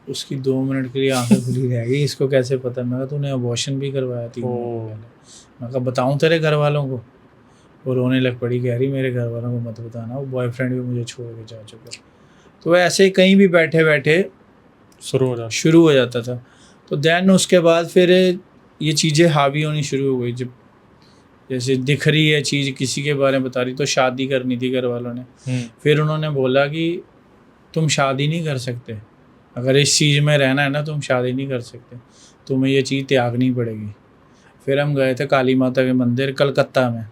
S1: उसकी 2 मिनट के लिए आंखें खुली रह गई, इसको कैसे पता। मैं कहा तूने अबॉर्शन भी करवाया 3 महीने पहले। मैं कहा बताऊँ तेरे घर वालों को। वो रोने लग पड़ी, कह रही मेरे घर वालों को मत बताना, वो बॉयफ्रेंड भी मुझे छोड़ के जा चुका। तो ऐसे ही कहीं भी बैठे बैठे शुरू हो जाता था। तो दैन उसके बाद फिर ये चीज़ें हावी होनी शुरू हो गई। जब जैसे दिख रही है चीज़, किसी के बारे में बता रही, तो शादी करनी थी घर वालों ने। फिर उन्होंने बोला कि तुम शादी नहीं कर सकते, अगर इस चीज़ में रहना है ना तुम शादी नहीं कर सकते, तुम्हें ये चीज़ त्यागनी पड़ेगी। फिर हम गए थे काली माता के मंदिर कलकत्ता में,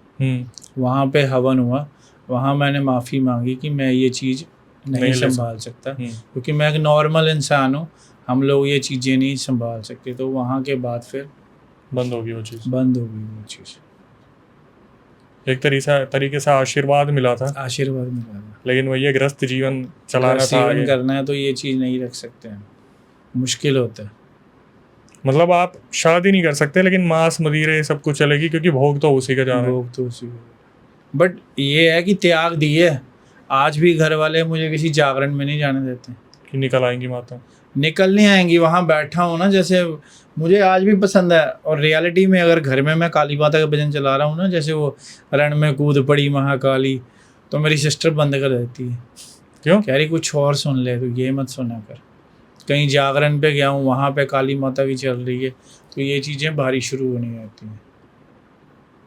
S1: वहाँ पे हवन हुआ। वहाँ मैंने माफ़ी मांगी कि मैं ये चीज़ नहीं संभाल सकता, क्योंकि मैं एक नॉर्मल इंसान हूँ, हम लोग ये चीज़ें नहीं संभाल सकते। तो वहाँ के बाद फिर
S2: बंद हो गई वो चीज़।
S1: बंद हो गई वो चीज़।
S2: एक तरीके से आशीर्वाद मिला था।
S1: आशीर्वाद मिला था,
S2: लेकिन वही गृहस्थ जीवन चलाना था,
S1: जीवन करना है तो ये चीज़ नहीं रख सकते हैं, मुश्किल होता है।
S2: मतलब आप शादी नहीं कर सकते, लेकिन मांस मदिरे सब कुछ चलेगी, क्योंकि भोग तो उसी का जा रहा है।
S1: भोग तो उसी का। बट ये है कि त्याग दिए। आज भी घर वाले मुझे किसी जागरण में नहीं जाने देते
S2: कि निकल आएंगी माता।
S1: निकल नहीं आएंगी। वहाँ बैठा हूँ ना, जैसे मुझे आज भी पसंद है। और रियलिटी में अगर घर में मैं काली माता का भजन चला रहा हूँ ना, जैसे वो रण में कूद पड़ी महाकाली, तो मेरी सिस्टर बंद कर देती है।
S2: क्यों?
S1: कह रही कुछ और सुन ले, तो ये मत सुना कर। कहीं जागरण पे गया हूँ, वहाँ पे काली माता की चल रही है, तो ये चीज़ें भारी शुरू होनी रहती हैं।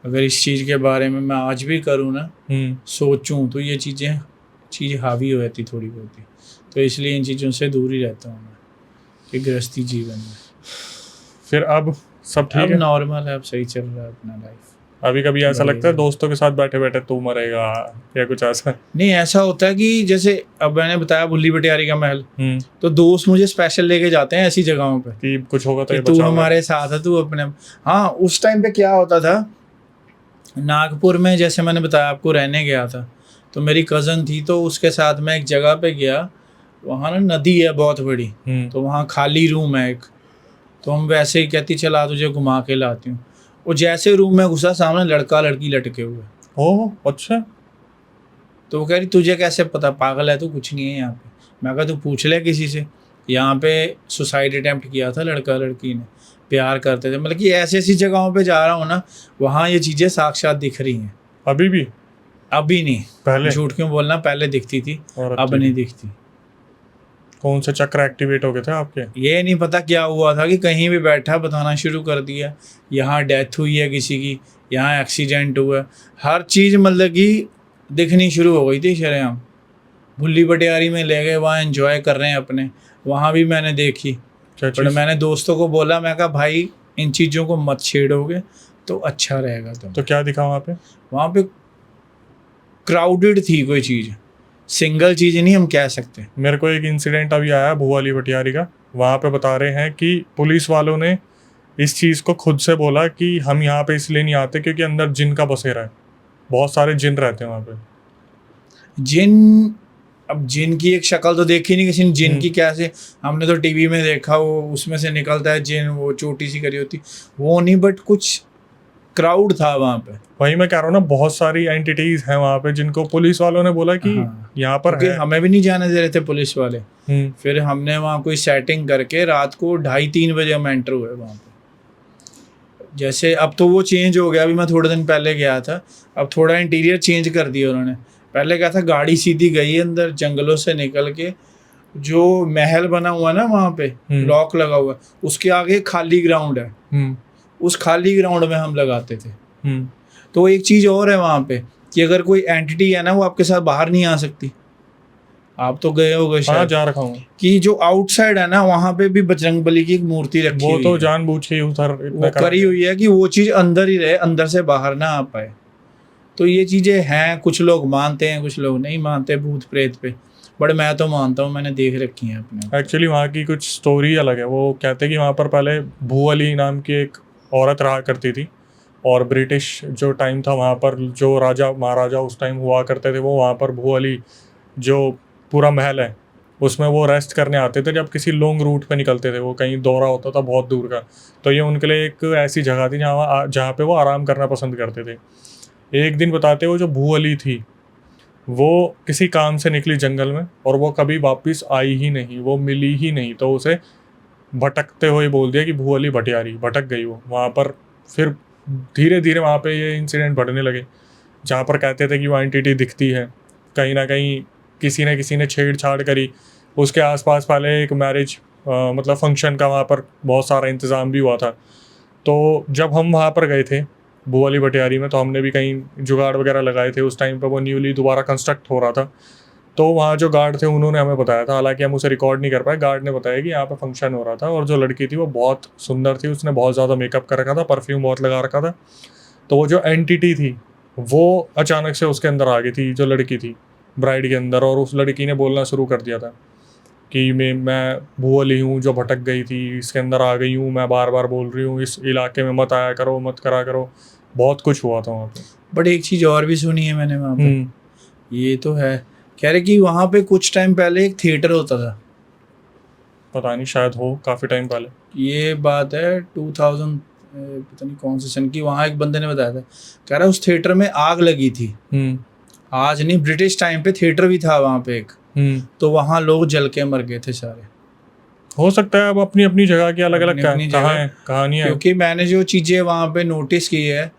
S1: अगर इस चीज़ के बारे में मैं आज भी करूँ ना, सोचूं, तो ये चीज़ हावी हो जाती थोड़ी बहुत ही। तो इसलिए इन चीज़ों से दूर ही रहता हूँ मैं कि गृहस्थी जीवन में।
S2: फिर अब सब ठीक है?
S1: नॉर्मल है, अब सही चल रहा है अपना लाइफ।
S2: अभी कभी ऐसा लगता है दोस्तों के साथ बैठे बैठे तू मरेगा या कुछ ऐसा?
S1: नहीं, ऐसा होता है कि जैसे अब मैंने बताया बुल्ली बटियारी का महल, तो दोस्त मुझे स्पेशल लेके जाते हैं ऐसी जगहों पे
S2: कि कुछ होगा तो
S1: तू हमारे साथ है, तू अपने। हाँ, उस टाइम पे क्या होता था, नागपुर में जैसे मैंने बताया आपको रहने गया था, तो मेरी कज़न थी, तो उसके साथ मैं एक जगह पे गया, वहाँ ना नदी है बहुत बड़ी, तो वहाँ खाली रूम है एक, तो हम वैसे ही कहती चला तुझे घुमा के लाती हूँ। वो जैसे रूम में घुसा, सामने लड़का लड़की लटके हुए।
S2: ओह अच्छा।
S1: तो वो कह रही तुझे कैसे पता, पागल है तू, कुछ नहीं है यहाँ पे। मैं कहा तू पूछ ले किसी से। यहाँ पे सुसाइड अटेम्प्ट किया था लड़का लड़की ने, प्यार करते थे। मतलब कि ऐसी ऐसी जगहों पे जा रहा हूँ ना, वहाँ ये चीज़ें साक्षात दिख रही हैं।
S2: अभी भी?
S1: अभी नहीं,
S2: पहले?
S1: झूठ क्यों बोलना, पहले दिखती थी, अब नहीं दिखती।
S2: कौन से चक्र एक्टिवेट हो गए थे आपके?
S1: ये नहीं पता क्या हुआ था कि कहीं भी बैठा बताना शुरू कर दिया, यहाँ डेथ हुई है किसी की, यहाँ एक्सीडेंट हुआ, हर चीज़ मतलब कि दिखनी शुरू हो गई थी शरेआम। बुल्ली बटियारी में ले गए, वहाँ एंजॉय कर रहे हैं अपने, वहाँ भी मैंने देखी। पर मैंने दोस्तों को बोला, मैं कहा भाई इन चीज़ों को मत छेड़ोगे तो अच्छा रहेगा। तो
S2: क्या दिखा वहाँ पे?
S1: वहाँ पे क्राउडेड थी कोई चीज़, सिंगल चीज़ नहीं हम कह सकते।
S2: मेरे को एक इंसिडेंट अभी आया भुवाली भटियारी का, वहाँ पे बता रहे हैं कि पुलिस वालों ने इस चीज़ को खुद से बोला कि हम यहाँ पे इसलिए नहीं आते क्योंकि अंदर जिन का बसेरा है, बहुत सारे जिन रहते हैं वहाँ पे।
S1: जिन, अब जिन की एक शक्ल तो देखी नहीं किसी ने, जिन की कैसे, हमने तो टीवी में देखा वो उसमें से निकलता है जिन, वो छोटी सी करी होती, वो नहीं, बट कुछ क्राउड था वहाँ पे।
S2: वही मैं कह रहा हूँ ना, बहुत सारी एंटिटीज हैं वहाँ पे जिनको पुलिस वालों ने बोला कि
S1: हाँ।
S2: यहाँ पर
S1: क्योंकि
S2: है।
S1: हमें भी नहीं जाने दे रहे थे पुलिस वाले। फिर हमने वहाँ कोई सेटिंग करके रात को 2:30-3 बजे हम एंटर हुए वहाँ पे। जैसे अब तो वो चेंज हो गया, अभी मैं थोड़े दिन पहले गया था, अब थोड़ा इंटीरियर चेंज कर दिया उन्होंने। पहले क्या था, गाड़ी सीधी गई अंदर जंगलों से निकल के, जो महल बना हुआ है ना वहाँ पे, लॉक लगा हुआ है, उसके आगे खाली ग्राउंड है, उस खाली ग्राउंड में हम लगाते थे। तो एक चीज़ और है वहाँ पे कि अगर कोई एंटिटी है ना, वो आपके साथ बाहर नहीं आ सकती। आप तो गए होगे शायद,
S2: जा रखा हूँ
S1: कि जो आउटसाइड है ना, वहाँ पे भी बजरंगबली की एक मूर्ति रखी हुई है।
S2: वो तो जानबूझ के उधर
S1: वो करी हुई है कि वो चीज़ अंदर ही रहे, अंदर से बाहर ना आ पाए। तो ये चीज़ें हैं, कुछ लोग मानते हैं, कुछ लोग नहीं मानते भूत प्रेत पे, बट मैं तो मानता हूँ, मैंने देख रखी है अपने।
S2: एक्चुअली वहाँ की कुछ स्टोरी अलग है। वो कहते हैं कि वहाँ पर पहले भुवाली नाम की एक औरत रहा करती थी, और ब्रिटिश जो टाइम था वहाँ पर जो राजा महाराजा उस टाइम हुआ करते थे, वो वहाँ पर भुवाली जो पूरा महल है उसमें वो रेस्ट करने आते थे जब किसी लॉन्ग रूट पे निकलते थे, वो कहीं दौरा होता था बहुत दूर का। तो ये उनके लिए एक ऐसी जगह थी जहाँ पे वो आराम करना पसंद करते थे। एक दिन बताते वो जो भुवाली थी वो किसी काम से निकली जंगल में, और वो कभी वापस आई ही नहीं, वो मिली ही नहीं। तो उसे भटकते हुए बोल दिया कि भुवाली भटियारी, भटक गई वो वहाँ पर। फिर धीरे धीरे वहाँ पे ये इंसिडेंट बढ़ने लगे, जहाँ पर कहते थे कि वो एंटिटी दिखती है। कहीं ना कहीं किसी ने छेड़छाड़ करी, उसके आसपास पहले एक मैरिज मतलब फंक्शन का वहाँ पर बहुत सारा इंतज़ाम भी हुआ था। तो जब हम वहाँ पर गए थे भुवाली भटियारी में, तो हमने भी कहीं जुगाड़ वगैरह लगाए थे। उस टाइम पर वो न्यूली दोबारा कंस्ट्रक्ट हो रहा था। तो वहाँ जो गार्ड थे उन्होंने हमें बताया था, हालांकि हम उसे रिकॉर्ड नहीं कर पाए। गार्ड ने बताया कि यहाँ पे फंक्शन हो रहा था, और जो लड़की थी वो बहुत सुंदर थी, उसने बहुत ज़्यादा मेकअप कर रखा था, परफ्यूम बहुत लगा रखा था। तो वो जो एंटिटी थी वो अचानक से उसके अंदर आ गई थी, जो लड़की थी ब्राइड के अंदर, और उस लड़की ने बोलना शुरू कर दिया था कि मैं भुवाली हूँ जो भटक गई थी, इसके अंदर आ गई हूँ, मैं बार बार बोल रही हूँ इस इलाके में मत आया करो, मत करा करो। बहुत कुछ हुआ था वहाँ पे।
S1: बट एक चीज़ और भी सुनी है मैंने वहाँ पे, ये तो है, कह रहे कि वहाँ पे कुछ टाइम पहले एक थिएटर होता था।
S2: पता नहीं, शायद हो, काफ़ी टाइम पहले।
S1: ये बात है 2000 पता नहीं कौन से सन की, वहाँ एक बंदे ने बताया था, कह रहा उस थिएटर में आग लगी थी। आज नहीं, ब्रिटिश टाइम पे थिएटर भी था वहाँ पे एक, तो वहाँ लोग जल के मर गए थे सारे।
S2: हो सकता है, अब अपनी अपनी जगह की अलग अलग कहानी है।
S1: क्योंकि मैंने जो चीज़ें वहाँ पे नोटिस की है,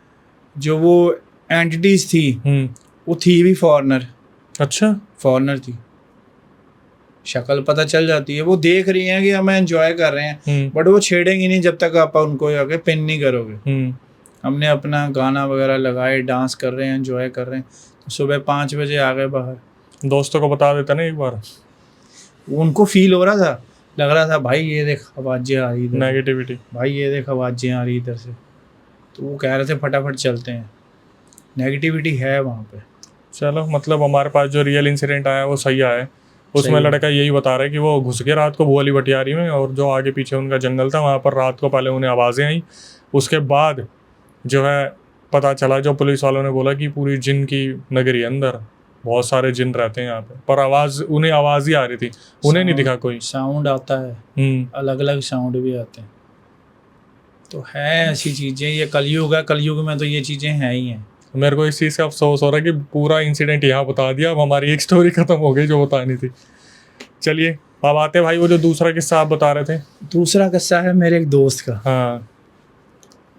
S1: जो वो एंटिटीज थी वो थी भी फॉरेनर।
S2: अच्छा,
S1: फॉरेनर थी, शक्ल पता चल जाती है, वो देख रही हैं कि हम एंजॉय कर रहे हैं, बट वो छेड़ेंगी नहीं जब तक आप उनको आगे पिन नहीं करोगे। हमने अपना गाना वगैरह लगाए, डांस कर रहे हैं, एंजॉय कर रहे हैं, तो सुबह 5 बजे आ गए बाहर।
S2: दोस्तों को बता देता ना एक बार,
S1: उनको फील हो रहा था, लग रहा था भाई ये देख आवाज़ें आ रही इधर,
S2: नेगेटिविटी,
S1: भाई ये देख आवाज़ें आ रही इधर से। तो वो कह रहे थे फटाफट चलते हैं, नेगेटिविटी है वहाँ पे।
S2: चलो, मतलब हमारे पास जो रियल इंसिडेंट आया वो सही आया है। उसमें लड़का यही बता रहा है कि वो घुस गए रात को भुवाली भटियारी में, और जो आगे पीछे उनका जंगल था वहाँ पर रात को पहले उन्हें आवाज़ें आई। उसके बाद जो है पता चला, जो पुलिस वालों ने बोला कि पूरी जिन की नगरी अंदर बहुत सारे जिन रहते हैं यहाँ पे, पर उन्हें आवाज़ ही आ रही थी, उन्हें नहीं दिखा कोई।
S1: साउंड आता है, अलग अलग साउंड भी आते हैं। तो है ऐसी चीज़ें, ये कलयुग है, कलयुग में तो ये चीज़ें हैं ही हैं।
S2: मेरे को इस चीज़ से अफसोस हो रहा है कि पूरा इंसिडेंट यहाँ बता दिया, अब हमारी एक स्टोरी खत्म हो गई जो बतानी थी। चलिए अब आते भाई, वो जो दूसरा किस्सा आप बता रहे थे।
S1: दूसरा किस्सा है मेरे एक दोस्त का।
S2: हाँ,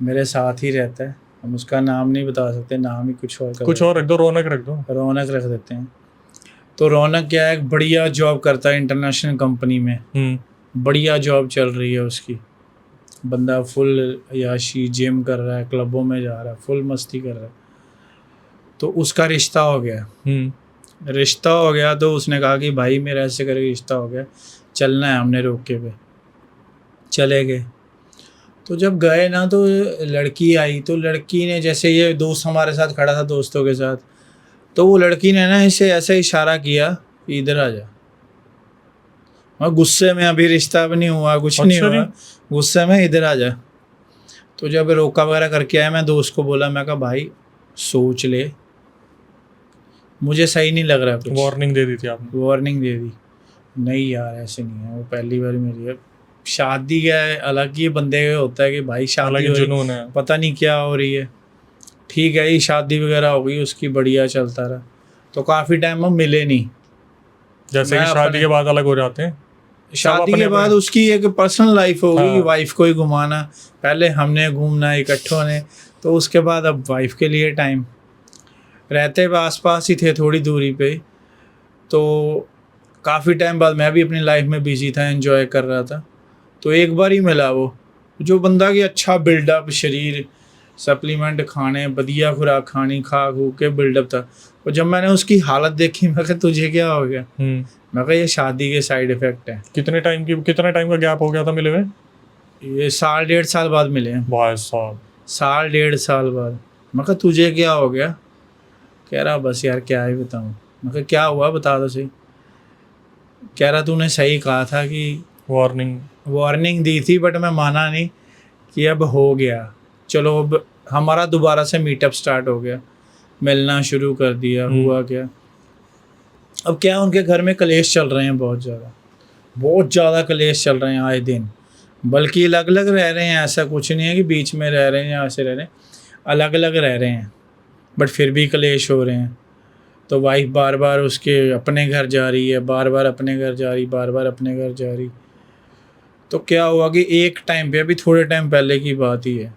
S1: मेरे साथ ही रहता है, हम उसका नाम नहीं बता सकते, नाम ही कुछ और
S2: रख दो, रौनक रख दो,
S1: रौनक रख देते हैं। तो रौनक क्या है, एक बढ़िया जॉब करता है इंटरनेशनल कंपनी में, बढ़िया जॉब चल रही है उसकी, बंदा फुल याशी, जिम कर रहा है, क्लबों में जा रहा है, फुल मस्ती कर रहा है। तो उसका रिश्ता हो गया, रिश्ता हो गया, तो उसने कहा कि भाई मेरा ऐसे करके रिश्ता हो गया, चलना है। हमने रोके पे चले गए। तो जब गए ना, तो लड़की आई, तो लड़की ने, जैसे ये दोस्त हमारे साथ खड़ा था दोस्तों के साथ, तो वो लड़की ने ना इसे ऐसे इशारा किया इधर आ जा। मैं गुस्से में, अभी रिश्ता भी नहीं हुआ, कुछ नहीं
S2: अच्छा जी।
S1: हुआ, गुस्से में इधर आ जा। तो जब रोका वगैरह करके आया, मैं दोस्त को बोला, मैं कहा भाई सोच ले, मुझे सही नहीं लग रहा कुछ।
S2: वार्निंग दे दी थी आपने?
S1: वार्निंग दे दी, नहीं यार ऐसे नहीं है, वो पहली बार मेरी है। शादी का है अलग ही बंदे का होता है कि भाई शादी
S2: हालांकि
S1: हो रही,
S2: जुनून है।
S1: पता नहीं क्या हो रही है। ठीक है, ये शादी वगैरह हो गई उसकी, बढ़िया चलता रहा। तो काफ़ी टाइम हम मिले नहीं।
S2: जैसे
S1: मैं
S2: कि शादी
S1: अपने-
S2: के बाद अलग हो जाते हैं।
S1: शादी
S2: अपने
S1: के बाद
S2: अपने-
S1: उसकी एक पर्सनल लाइफ होगी,
S2: हाँ।
S1: वाइफ को ही घुमाना, पहले हमने घूमना इकट्ठों ने, तो उसके बाद अब वाइफ के लिए टाइम। रहते आस पास ही थे, थोड़ी दूरी पे, तो काफ़ी टाइम बाद मैं भी अपनी लाइफ में बिजी था, एंजॉय कर रहा था। तो एक बार ही मिला वो जो बंदा की अच्छा बिल्डअप शरीर, सप्लीमेंट खाने, बढ़िया खुराक खानी, खा खू के बिल्डअप था। और जब मैंने उसकी हालत देखी, मैं कहा तुझे क्या हो गया? मैं कहा ये शादी के साइड इफेक्ट है।
S2: कितने टाइम का गैप हो गया था मिले हुए?
S1: ये 1.5 साल बाद मिले हैं,
S2: भाई साहब।
S1: 1.5 साल बाद। मैं कहा तुझे क्या हो गया? कह रहा बस यार क्या ही बताऊँ। मैं कहा क्या हुआ बता दो सही। कह रहा तूने सही कहा था कि वार्निंग दी थी, बट मैं माना नहीं, कि अब हो गया, चलो अब हमारा दोबारा से मीटअप स्टार्ट हो गया, मिलना शुरू कर दिया। हुआ क्या, अब क्या उनके घर में कलेश चल रहे हैं, बहुत ज़्यादा कलेश चल रहे हैं आए दिन। बल्कि अलग अलग रह रहे हैं, ऐसा कुछ नहीं है कि बीच में रह रहे हैं या ऐसे रह रहे हैं, अलग अलग रह रहे हैं, बट फिर भी कलेश हो रहे हैं। तो वाइफ बार बार उसके अपने घर जा रही है, बार बार अपने घर जा रही, बार बार अपने घर जा रही। तो क्या हुआ कि एक टाइम पे, अभी थोड़े टाइम पहले की बात ही है,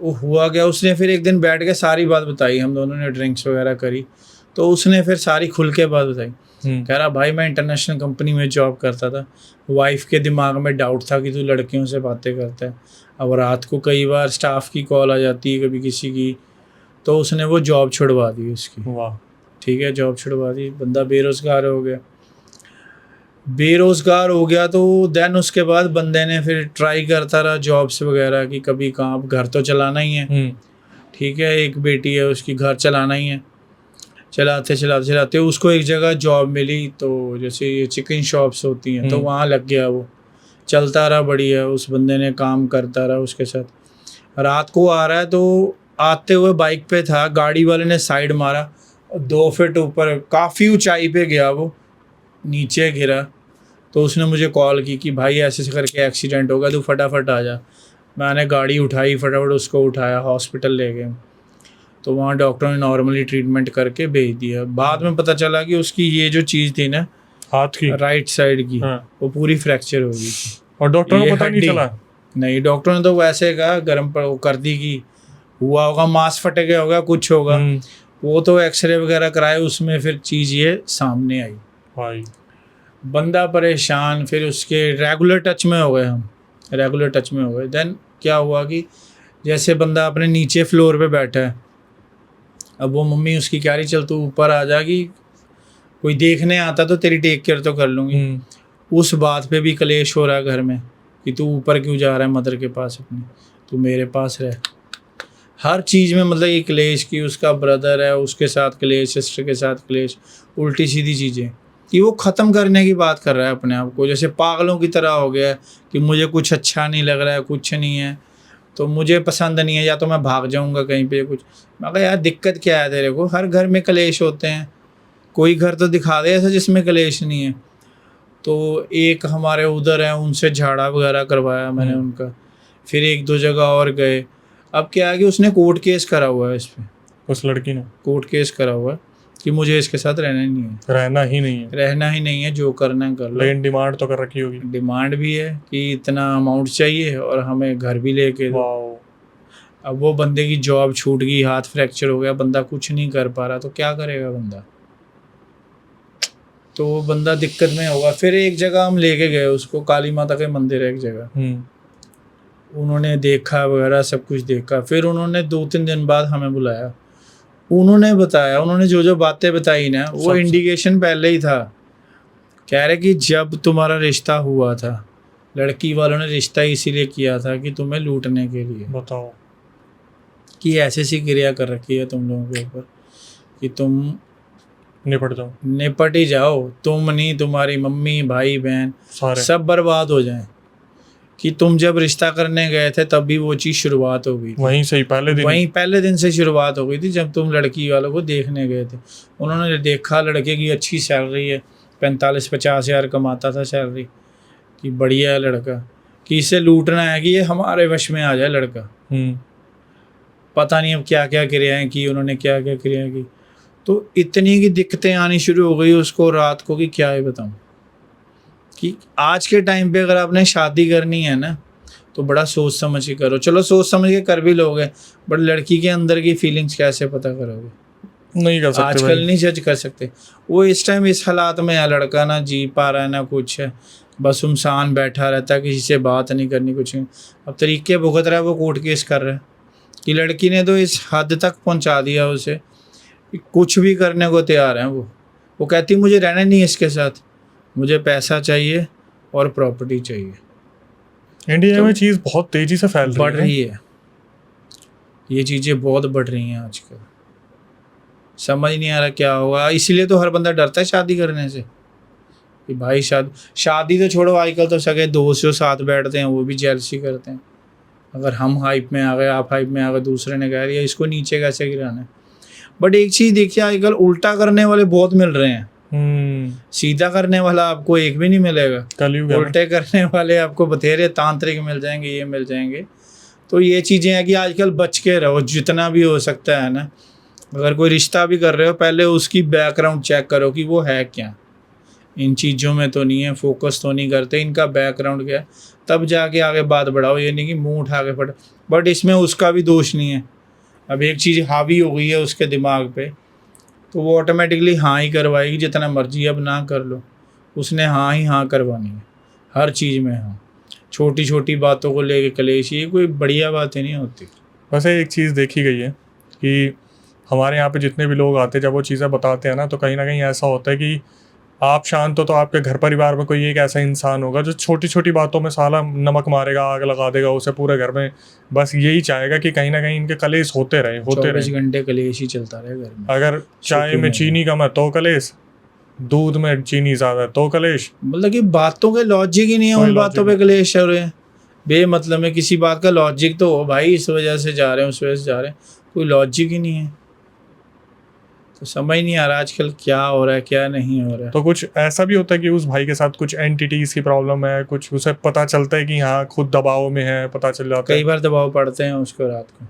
S1: वो हुआ क्या, उसने फिर एक दिन बैठ के सारी बात बताई, हम दोनों ने ड्रिंक्स वगैरह करी, तो उसने फिर सारी खुल के बात बताई। कह रहा भाई मैं इंटरनेशनल कंपनी में जॉब करता था, वाइफ के दिमाग में डाउट था कि तू लड़कियों से बातें करता है। अब रात को कई बार स्टाफ की कॉल आ जाती है, कभी किसी की, तो उसने वो जॉब छुड़वा दी उसकी।
S2: वाह।
S1: ठीक है, जॉब छुड़वा दी, बंदा बेरोज़गार हो गया। तो देन उसके बाद बंदे ने फिर ट्राई करता रहा जॉब्स वगैरह की, कभी कहाँ, घर तो चलाना ही है। ठीक है, एक बेटी है उसकी, घर चलाना ही है। चलाते उसको एक जगह जॉब मिली, तो जैसे ये चिकन शॉप्स होती हैं, तो वहाँ लग गया वो, चलता रहा बढ़िया, उस बंदे ने काम करता रहा उसके साथ। रात को आ रहा है, तो आते हुए बाइक पे था, गाड़ी वाले ने साइड मारा, 2 फीट ऊपर, काफ़ी ऊंचाई पे गया वो, नीचे गिरा। तो उसने मुझे कॉल की कि भाई ऐसे ऐसे करके एक्सीडेंट हो गया, तू फटाफट आ जा। मैंने गाड़ी उठाई, फटाफट उसको उठाया, हॉस्पिटल ले गए। तो वहाँ डॉक्टरों ने नॉर्मली ट्रीटमेंट करके भेज दिया। बाद में पता चला कि उसकी ये जो चीज़ थी ना,
S2: हाथ की,
S1: राइट साइड की,
S2: हाँ।
S1: वो पूरी फ्रैक्चर हो गई थी।
S2: और डॉक्टर को
S1: ये
S2: पता नहीं
S1: हड्डी-
S2: चला?
S1: नहीं, डॉक्टर ने तो वैसे कहा, गर्म पर वो कर दी कि हुआ होगा, मांस फटे गया होगा, कुछ होगा। वो तो एक्सरे वगैरह कराए, उसमें फिर चीज़ ये सामने आई।
S2: भाई
S1: बंदा परेशान, फिर उसके रेगुलर टच में हो गए। देन क्या हुआ कि जैसे बंदा अपने नीचे फ्लोर पे बैठा है, अब वो मम्मी उसकी कह रही चल तू ऊपर आ जाएगी, कोई देखने आता तो तेरी टेक केयर तो कर लूँगी। उस बात पे भी कलेश हो रहा है घर में कि तू ऊपर क्यों जा रहा है मदर के पास अपने, तू मेरे पास रह। हर चीज़ में मतलब ये क्लेश, की उसका ब्रदर है उसके साथ क्लेश, सिस्टर के साथ क्लेश, उल्टी सीधी चीज़ें, कि वो ख़त्म करने की बात कर रहा है अपने आप को, जैसे पागलों की तरह हो गया है कि मुझे कुछ अच्छा नहीं लग रहा है, कुछ नहीं है तो मुझे पसंद नहीं है, या तो मैं भाग जाऊंगा कहीं पे कुछ। मैं कहा यार दिक्कत क्या है तेरे को, हर घर में क्लेश होते हैं, कोई घर तो दिखा दे ऐसा जिसमें क्लेश नहीं है। तो एक हमारे उधर है, उनसे झाड़ा वगैरह करवाया मैंने उनका, फिर 1-2 जगह और गए। अब क्या है कि उसने कोर्ट केस करा हुआ है इस पर,
S2: उस लड़की ने
S1: कोर्ट केस करा हुआ है कि मुझे इसके साथ रहना ही नहीं है, जो करना है कर लो।
S2: लेकिन डिमांड तो कर रखी होगी।
S1: डिमांड भी है कि इतना अमाउंट चाहिए और हमें घर भी लेके दो। अब वो बंदे की जॉब छूट गई, हाथ फ्रैक्चर हो गया, बंदा कुछ नहीं कर पा रहा, तो क्या करेगा बंदा, तो वो बंदा दिक्कत में होगा। फिर एक जगह हम लेके गए उसको, काली माता के मंदिर है एक जगह, उन्होंने देखा वगैरह, सब कुछ देखा। फिर उन्होंने 2-3 दिन बाद हमें बुलाया, उन्होंने बताया, उन्होंने जो जो बातें बताई ना, वो इंडिकेशन पहले ही था। कह रहे कि जब तुम्हारा रिश्ता हुआ था, लड़की वालों ने रिश्ता इसीलिए किया था कि तुम्हें लूटने के लिए,
S2: बताओ
S1: कि ऐसी सी क्रिया कर रखी है तुम लोगों के ऊपर कि तुम निपट ही जाओ, तुम नहीं, तुम्हारी मम्मी भाई बहन
S2: सारे
S1: सब बर्बाद हो जाएं। कि तुम जब रिश्ता करने गए थे तब भी वो चीज़ शुरुआत हो गई थी,
S2: वहीं से ही
S1: पहले दिन से शुरुआत हो गई थी। जब तुम लड़की वालों को देखने गए थे, उन्होंने देखा लड़के की अच्छी सैलरी है, 45-50 हज़ार कमाता था सैलरी, कि बढ़िया है लड़का, कि इसे लूटना है, कि ये हमारे वश में आ जाए लड़का। पता नहीं अब क्या क्या क्रियाएं की उन्होंने, क्या क्या क्रियाएं की, तो इतनी की दिक्कतें आनी शुरू हो गई उसको रात को, कि क्या ही बताऊं। कि आज के टाइम पे अगर आपने शादी करनी है ना, तो बड़ा सोच समझ के करो। चलो सोच समझ के कर भी लोगे, बट लड़की के अंदर की फीलिंग्स कैसे पता करोगे?
S2: नहीं कर सकते
S1: आजकल नहीं जज कर सकते। वो इस टाइम इस हालात में है, लड़का ना जी पा रहा है ना कुछ है, बस सुनसान बैठा रहता है, किसी से बात नहीं करनी, कुछ नहीं। अब तरीके भुगत रहा है, वो कोर्ट केस कर रहा है, कि लड़की ने तो इस हद तक पहुंचा दिया उसे, कि कुछ भी करने को तैयार है। वो कहती मुझे रहना नहीं है इसके साथ, मुझे पैसा चाहिए और प्रॉपर्टी चाहिए।
S2: इंडिया में चीज़ बहुत तेजी से फैल
S1: बढ़ रही है, ये चीज़ें बहुत बढ़ रही हैं आजकल। समझ नहीं आ रहा क्या होगा। इसीलिए तो हर बंदा डरता है शादी करने से, कि भाई शादी तो छोड़ो, आजकल तो सगे दोस्त जो साथ बैठते हैं वो भी जेलसी करते हैं। अगर हम हाइप में आ गए, आप हाइप में आ गए, दूसरे ने कह दिया इसको नीचे कैसे गिराना है। बट एक चीज़ देखिए, आजकल उल्टा करने वाले बहुत मिल रहे हैं। सीधा करने वाला आपको एक भी नहीं मिलेगा, उल्टे करने वाले आपको बथेरे तांत्रिक मिल जाएंगे, ये मिल जाएंगे। तो ये चीज़ें हैं कि आजकल बच के रहो जितना भी हो सकता है ना। अगर कोई रिश्ता भी कर रहे हो, पहले उसकी बैकग्राउंड चेक करो कि वो है क्या। इन चीज़ों में तो नहीं है, फोकस तो नहीं करते इनका बैकग्राउंड क्या है, तब जाके आगे बात बढ़ाओ। ये नहीं कि मुंह उठा के फट। बट इसमें उसका भी दोष नहीं है। अब एक चीज़ हावी हो गई है उसके दिमाग पे, तो वो ऑटोमेटिकली हाँ ही करवाएगी, जितना मर्जी अब ना कर लो, उसने हाँ ही हाँ करवानी है हर चीज़ में। हाँ, छोटी छोटी बातों को लेके कलेश, ये कोई बढ़िया बातें नहीं होती।
S2: वैसे एक चीज़ देखी गई है कि हमारे यहाँ पे जितने भी लोग आते हैं, जब वो चीज़ें बताते हैं ना, तो कहीं ना कहीं ऐसा होता है कि आप शांत हो तो आपके घर परिवार में कोई एक ऐसा इंसान होगा जो छोटी छोटी बातों में साला नमक मारेगा, आग लगा देगा उसे पूरे घर में। बस यही चाहेगा कि कहीं ना कहीं इनके कलेश होते रहे
S1: 24 घंटे कलेश ही चलता रहे घर में।
S2: अगर चाय में चीनी कम है तो कलेश, दूध में चीनी ज़्यादा है तो कलेश।
S1: मतलब कि बातों के लॉजिक ही नहीं है, उन बातों पे कलेश हो रहे हैं बेमतलब में। किसी बात का लॉजिक तो हो भाई, इस वजह से जा रहे हैं, उस वजह से जा रहे हैं, कोई लॉजिक ही नहीं है। तो समझ नहीं आ रहा आजकल क्या हो रहा है क्या नहीं हो रहा है।
S2: तो कुछ ऐसा भी होता है कि उस भाई के साथ कुछ एंटिटीज की प्रॉब्लम है, कुछ उसे पता चलता है कि हाँ खुद दबाव में है, पता चल जाता है।
S1: कई बार दबाव पड़ते हैं उसको, रात को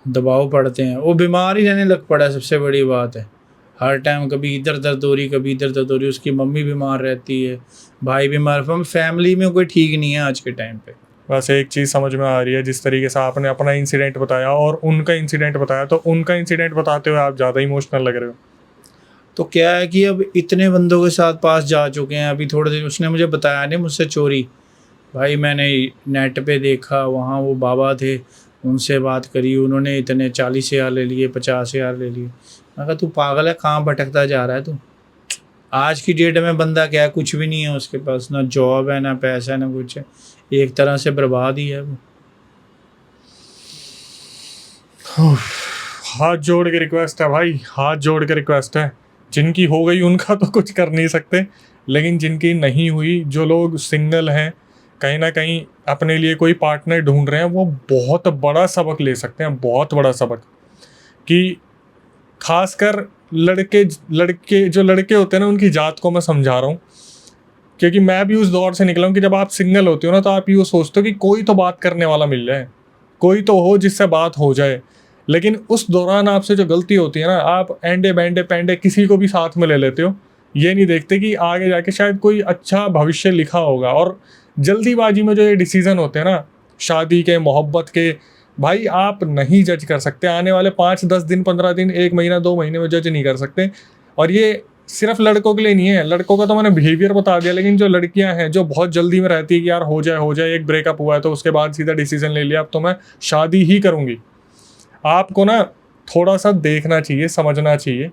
S1: दबाव पड़ते हैं, वो बीमार ही रहने लग पड़ा है। सबसे बड़ी बात है, हर टाइम कभी इधर दर्द हो रही, कभी इधर दर्द हो रही। उसकी मम्मी बीमार रहती है, भाई बीमार, फैमिली में कोई ठीक नहीं है आज के टाइम पे।
S2: बस एक चीज़ समझ में आ रही है, जिस तरीके से आपने अपना इंसिडेंट बताया और उनका इंसिडेंट बताया, तो उनका इंसिडेंट बताते हुए आप ज़्यादा इमोशनल लग रहे हो।
S1: तो क्या है कि अब इतने बंदों के साथ पास जा चुके हैं। अभी थोड़े दिन उसने मुझे बताया नहीं, मुझसे चोरी, भाई मैंने नेट पे देखा, वहाँ वो बाबा थे, उनसे बात करी, उन्होंने इतने 40,000 ले लिए, 50,000 ले लिए। मैं कहा तू पागल है, कहाँ भटकता जा रहा है तू। आज की डेट में बंदा क्या है, कुछ भी नहीं है उसके पास, ना जॉब है, ना पैसा है, ना कुछ है, एक तरह से बर्बाद ही है वो।
S2: हाथ जोड़ के रिक्वेस्ट है भाई, हाथ जोड़ के रिक्वेस्ट है, जिनकी हो गई उनका तो कुछ कर नहीं सकते, लेकिन जिनकी नहीं हुई, जो लोग सिंगल हैं, कहीं ना कहीं अपने लिए कोई पार्टनर ढूंढ रहे हैं, वो बहुत बड़ा सबक ले सकते हैं, बहुत बड़ा सबक। कि खासकर लड़के जो लड़के होते हैं ना, उनकी जात को मैं समझा रहा हूँ, क्योंकि मैं भी उस दौर से निकला हूँ कि जब आप सिंगल होते हो ना, तो आप यूँ सोचते हो कि कोई तो बात करने वाला मिल जाए, कोई तो हो जिससे बात हो जाए। लेकिन उस दौरान आपसे जो गलती होती है ना, आप एंडे बैंडे पैंडे किसी को भी साथ में ले लेते हो, ये नहीं देखते कि आगे जाके शायद कोई अच्छा भविष्य लिखा होगा। और जल्दीबाजी में जो ये डिसीज़न होते हैं ना, शादी के, मोहब्बत के, भाई आप नहीं जज कर सकते। आने वाले 5-10 दिन, 15 दिन, 1 महीना, 2 महीने में जज नहीं कर सकते। और ये सिर्फ लड़कों के लिए नहीं है, लड़कों का तो मैंने बिहेवियर बता दिया, लेकिन जो लड़कियां हैं जो बहुत जल्दी में रहती है कि यार हो जाए, एक ब्रेकअप हुआ है तो उसके बाद सीधा डिसीजन ले लिया अब तो मैं शादी ही करूँगी। आपको ना थोड़ा सा देखना चाहिए, समझना चाहिए।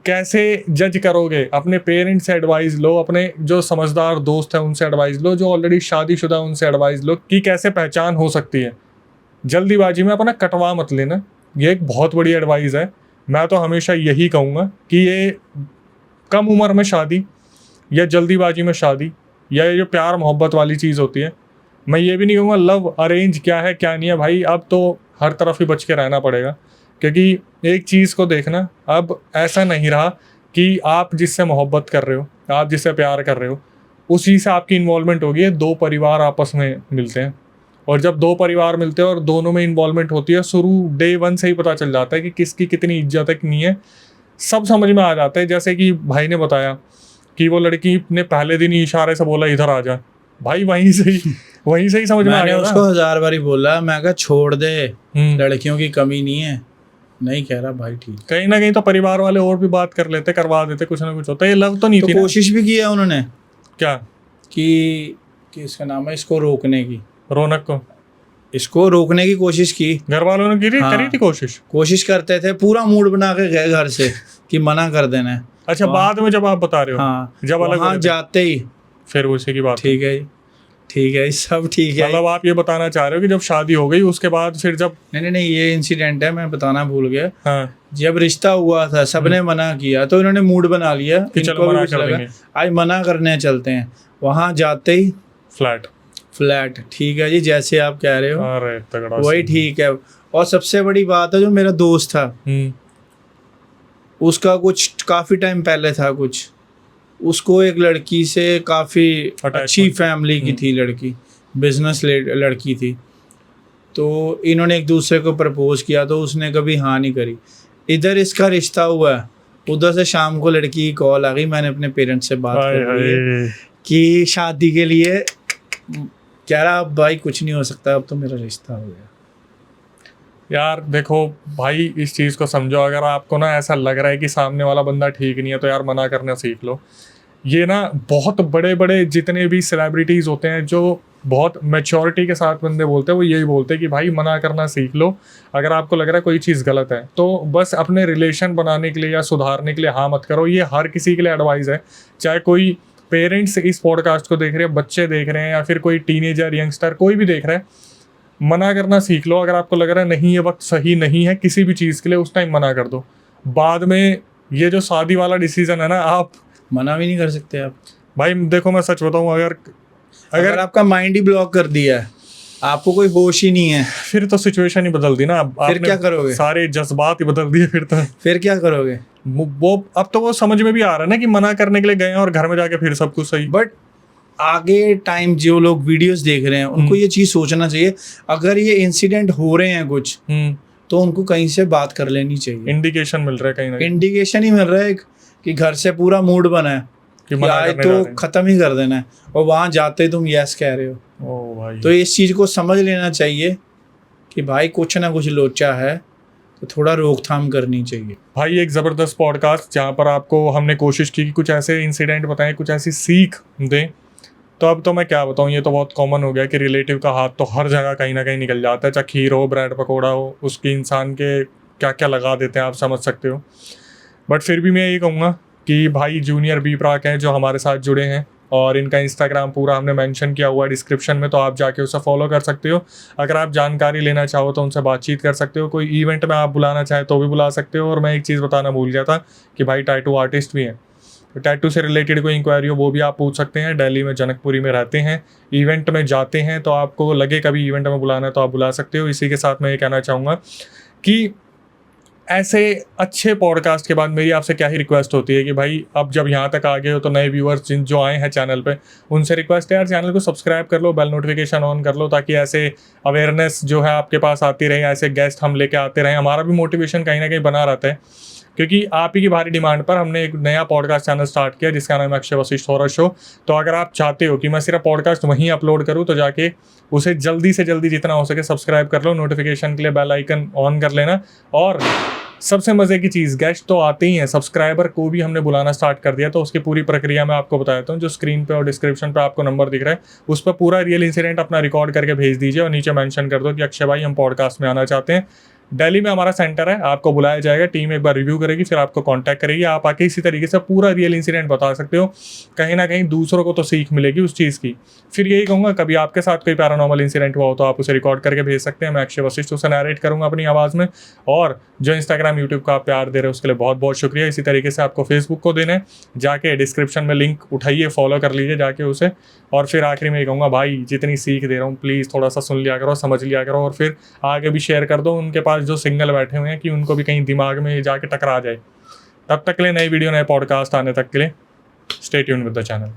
S2: कैसे जज करोगे? अपने पेरेंट्स से एडवाइस लो, अपने जो समझदार दोस्त हैं उनसे एडवाइस लो, जो ऑलरेडी शादीशुदा उनसे एडवाइस लो कि कैसे पहचान हो सकती है। जल्दीबाजी में अपना कटवा मत लेना, ये एक बहुत बड़ी एडवाइस है। मैं तो हमेशा यही कहूँगा कि ये कम उम्र में शादी या जल्दीबाजी में शादी या ये जो प्यार मोहब्बत वाली चीज़ होती है, मैं ये भी नहीं कहूँगा लव अरेंज क्या है क्या नहीं है भाई, अब तो हर तरफ ही बच के रहना पड़ेगा। क्योंकि एक चीज़ को देखना, अब ऐसा नहीं रहा कि आप जिससे मोहब्बत कर रहे हो, आप जिससे प्यार कर रहे हो, उसी से आपकी इन्वॉल्वमेंट होगी है। दो परिवार आपस में मिलते हैं, और जब दो परिवार मिलते हैं और दोनों में इन्वॉल्वमेंट होती है, शुरू डे 1 से ही पता चल जाता है कि किसकी कितनी इज्जत है नहीं है, सब समझ में आ जाता है। जैसे कि भाई ने बताया कि वो लड़की ने पहले दिन ही इशारे से बोला इधर आ जा, भाई वहीं से ही समझ में आ
S1: मैंने
S2: गया
S1: उसको 1000 बारी बोला, मैं कहा छोड़ दे,
S2: लड़कियों
S1: की कमी नहीं है। नहीं कह रहा भाई ठीक।
S2: कहीं ना कहीं तो परिवार वाले और भी बात कर लेते, करवा देते, कुछ ना कुछ होता है। ये लव तो नहीं
S1: तो
S2: थी ना?
S1: कोशिश भी किया उन्होंने
S2: क्या
S1: कि इसका नाम है, इसको रोकने की,
S2: रौनक को
S1: इसको रोकने की कोशिश की।
S2: घर वालों ने करी थी कोशिश
S1: करते थे, पूरा मूड बना के गए घर से कि मना कर देना है।
S2: अच्छा, बाद में जब आप बता रहे हो,
S1: हाँ,
S2: जब अलग
S1: वहाँ जाते ही
S2: फिर उसी की बात।
S1: ठीक है, ठीक है, सब ठीक है।
S2: मतलब आप ये बताना चाह रहे हो कि जब शादी हो गई उसके बाद फिर जब
S1: नहीं, ये इंसिडेंट है, मैं बताना भूल गया।
S2: हाँ,
S1: जब रिश्ता हुआ था सबने मना किया, तो इन्होंने मूड बना लिया
S2: कि चलो मना कर देंगे,
S1: आज मना करने चलते हैं। वहाँ जाते ही फ्लैट, ठीक है जी, जैसे आप कह रहे हो।
S2: अरे तगड़ा,
S1: वही ठीक है। और सबसे बड़ी बात है, जो मेरा दोस्त था, उसका कुछ काफी टाइम पहले था, कुछ उसको एक लड़की से काफी अच्छी फैमिली की थी लड़की, बिजनेस लड़की थी। तो इन्होंने एक दूसरे को प्रपोज किया, तो उसने कभी हाँ नहीं करी। इधर इसका रिश्ता हुआ, उधर से शाम को लड़की की कॉल आ गई, मैंने अपने पेरेंट्स से बात कर ली है कि शादी के लिए। कह रहा अब भाई कुछ नहीं हो सकता, अब तो मेरा रिश्ता हो गया।
S2: यार देखो भाई, इस चीज़ को समझो। अगर आपको ना ऐसा लग रहा है कि सामने वाला बंदा ठीक नहीं है, तो यार मना करना सीख लो। ये ना बहुत बड़े बड़े जितने भी सेलिब्रिटीज़ होते हैं, जो बहुत मैच्योरिटी के साथ बंदे बोलते हैं, वो यही बोलते हैं कि भाई मना करना सीख लो। अगर आपको लग रहा है कोई चीज़ गलत है, तो बस अपने रिलेशन बनाने के लिए या सुधारने के लिए हाँ मत करो। ये हर किसी के लिए एडवाइस है, चाहे कोई पेरेंट्स इस पॉडकास्ट को देख रहे हैं, बच्चे देख रहे हैं, या फिर कोई टीनेजर यंगस्टर कोई भी देख रहा है, मना करना सीख लो। अगर आपको लग रहा है नहीं ये वक्त सही नहीं है किसी भी चीज़ के लिए, उस टाइम मना कर दो। बाद में ये जो शादी वाला डिसीजन है ना, आप
S1: मना भी नहीं कर सकते आप।
S2: भाई देखो मैं सच बताऊं, अगर
S1: आपका माइंड ही ब्लॉक कर दिया है, आपको कोई होश ही नहीं है, फिर
S2: तो सिचुएशन ही बदल दी ना।
S1: फिर क्या करोगे?
S2: सारे जज्बात ही बदल दिए
S1: फिर क्या करोगे?
S2: वो अब तो वो समझ में भी आ रहा है ना कि मना करने के लिए गए हैं और घर में जाके फिर सब कुछ सही।
S1: बट आगे टाइम जो लोग वीडियोस देख रहे हैं, उनको ये चीज सोचना चाहिए, अगर ये इंसिडेंट हो रहे हैं कुछ, तो उनको कहीं से बात कर लेनी चाहिए।
S2: इंडिकेशन मिल रहा है, कहीं ना
S1: इंडिकेशन ही मिल रहा है कि घर से पूरा मूड बना है कि आए तो खत्म ही कर देना है, और वहां जाते ही तुम यस कह रहे हो।
S2: ओ भाई,
S1: तो इस चीज को समझ लेना चाहिए कि भाई कुछ ना कुछ लोचा है, तो थोड़ा रोकथाम करनी चाहिए।
S2: भाई एक ज़बरदस्त पॉडकास्ट जहाँ पर आपको हमने कोशिश की कि कुछ ऐसे इंसिडेंट बताएं, कुछ ऐसी सीख दें। तो अब तो मैं क्या बताऊँ, ये तो बहुत कॉमन हो गया कि रिलेटिव का हाथ तो हर जगह कहीं ना कहीं निकल जाता है, चाहे खीर हो, ब्रेड पकौड़ा हो, उसकी इंसान के क्या क्या लगा देते हैं, आप समझ सकते हो। बट फिर भी मैं ये कहूँगा कि भाई जूनियर बी प्राक हैं जो हमारे साथ जुड़े हैं, और इनका इंस्टाग्राम पूरा हमने मेंशन किया हुआ है डिस्क्रिप्शन में, तो आप जाके उसे फॉलो कर सकते हो। अगर आप जानकारी लेना चाहो तो उनसे बातचीत कर सकते हो, कोई इवेंट में आप बुलाना चाहे तो भी बुला सकते हो। और मैं एक चीज़ बताना भूल गया था कि भाई टैटू आर्टिस्ट भी हैं, तो टैटू से रिलेटेड कोई इंक्वायरी हो वो भी आप पूछ सकते हैं। दिल्ली में जनकपुरी में रहते हैं, इवेंट में जाते हैं, तो आपको लगे कभी इवेंट में बुलाना है तो आप बुला सकते हो। इसी के साथ मैं ये कहना चाहूँगा कि ऐसे अच्छे पॉडकास्ट के बाद मेरी आपसे क्या ही रिक्वेस्ट होती है कि भाई अब जब यहाँ तक आ गए हो, तो नए व्यूअर्स जो आए हैं चैनल पे, उनसे रिक्वेस्ट है यार चैनल को सब्सक्राइब कर लो, बेल नोटिफिकेशन ऑन कर लो, ताकि ऐसे अवेयरनेस जो है आपके पास आती रहे, ऐसे गेस्ट हम लेके आते रहें। हमारा भी मोटिवेशन कहीं ना कहीं बना रहता है, क्योंकि आप ही की भारी डिमांड पर हमने एक नया पॉडकास्ट चैनल स्टार्ट किया जिसका नाम है अक्षय वशिष्ठ हॉरर शो। तो अगर आप चाहते हो कि मैं सिर्फ पॉडकास्ट वहीं अपलोड करूँ, तो जाके उसे जल्दी से जल्दी जितना हो सके सब्सक्राइब कर लो, नोटिफिकेशन के लिए बेल आइकन ऑन कर लेना। और सबसे मज़े की चीज़, गेस्ट तो आते ही हैं, सब्सक्राइबर को भी हमने बुलाना स्टार्ट कर दिया। तो उसकी पूरी प्रक्रिया मैं आपको बता देता हूँ। जो स्क्रीन पे और डिस्क्रिप्शन पे आपको नंबर दिख रहा है, उस पर पूरा रियल इंसिडेंट अपना रिकॉर्ड करके भेज दीजिए और नीचे मेंशन कर दो कि अक्षय भाई हम पॉडकास्ट में आना चाहते हैं। दिल्ली में हमारा सेंटर है, आपको बुलाया जाएगा, टीम एक बार रिव्यू करेगी, फिर आपको कांटेक्ट करेगी, आप आके इसी तरीके से पूरा रियल इंसिडेंट बता सकते हो। कहीं ना कहीं दूसरों को तो सीख मिलेगी उस चीज़ की। फिर यही कहूँगा, कभी आपके साथ कोई पैरानॉर्मल इंसिडेंट हुआ हो तो आप उसे रिकॉर्ड करके भेज सकते हैं, मैं अक्षय वशिष्ठ उसे नरेट करूँगा अपनी आवाज़ में। और जो इंस्टाग्राम यूट्यूब का आप प्यार दे रहे हो उसके लिए बहुत बहुत शुक्रिया। इसी तरीके से आपको फेसबुक को देना है, जाके डिस्क्रिप्शन में लिंक उठाइए, फॉलो कर लीजिए जाके उसे। और फिर आखिरी में ये कहूँगा, भाई जितनी सीख दे रहा हूँ प्लीज़ थोड़ा सा सुन लिया करो, समझ लिया करो, और फिर आगे भी शेयर कर दो उनके पास जो सिंगल बैठे हुए हैं, कि उनको भी कहीं दिमाग में जाके टकरा जाए। तब तक के लिए, नई वीडियो नए पॉडकास्ट आने तक के लिए stay tuned with the channel.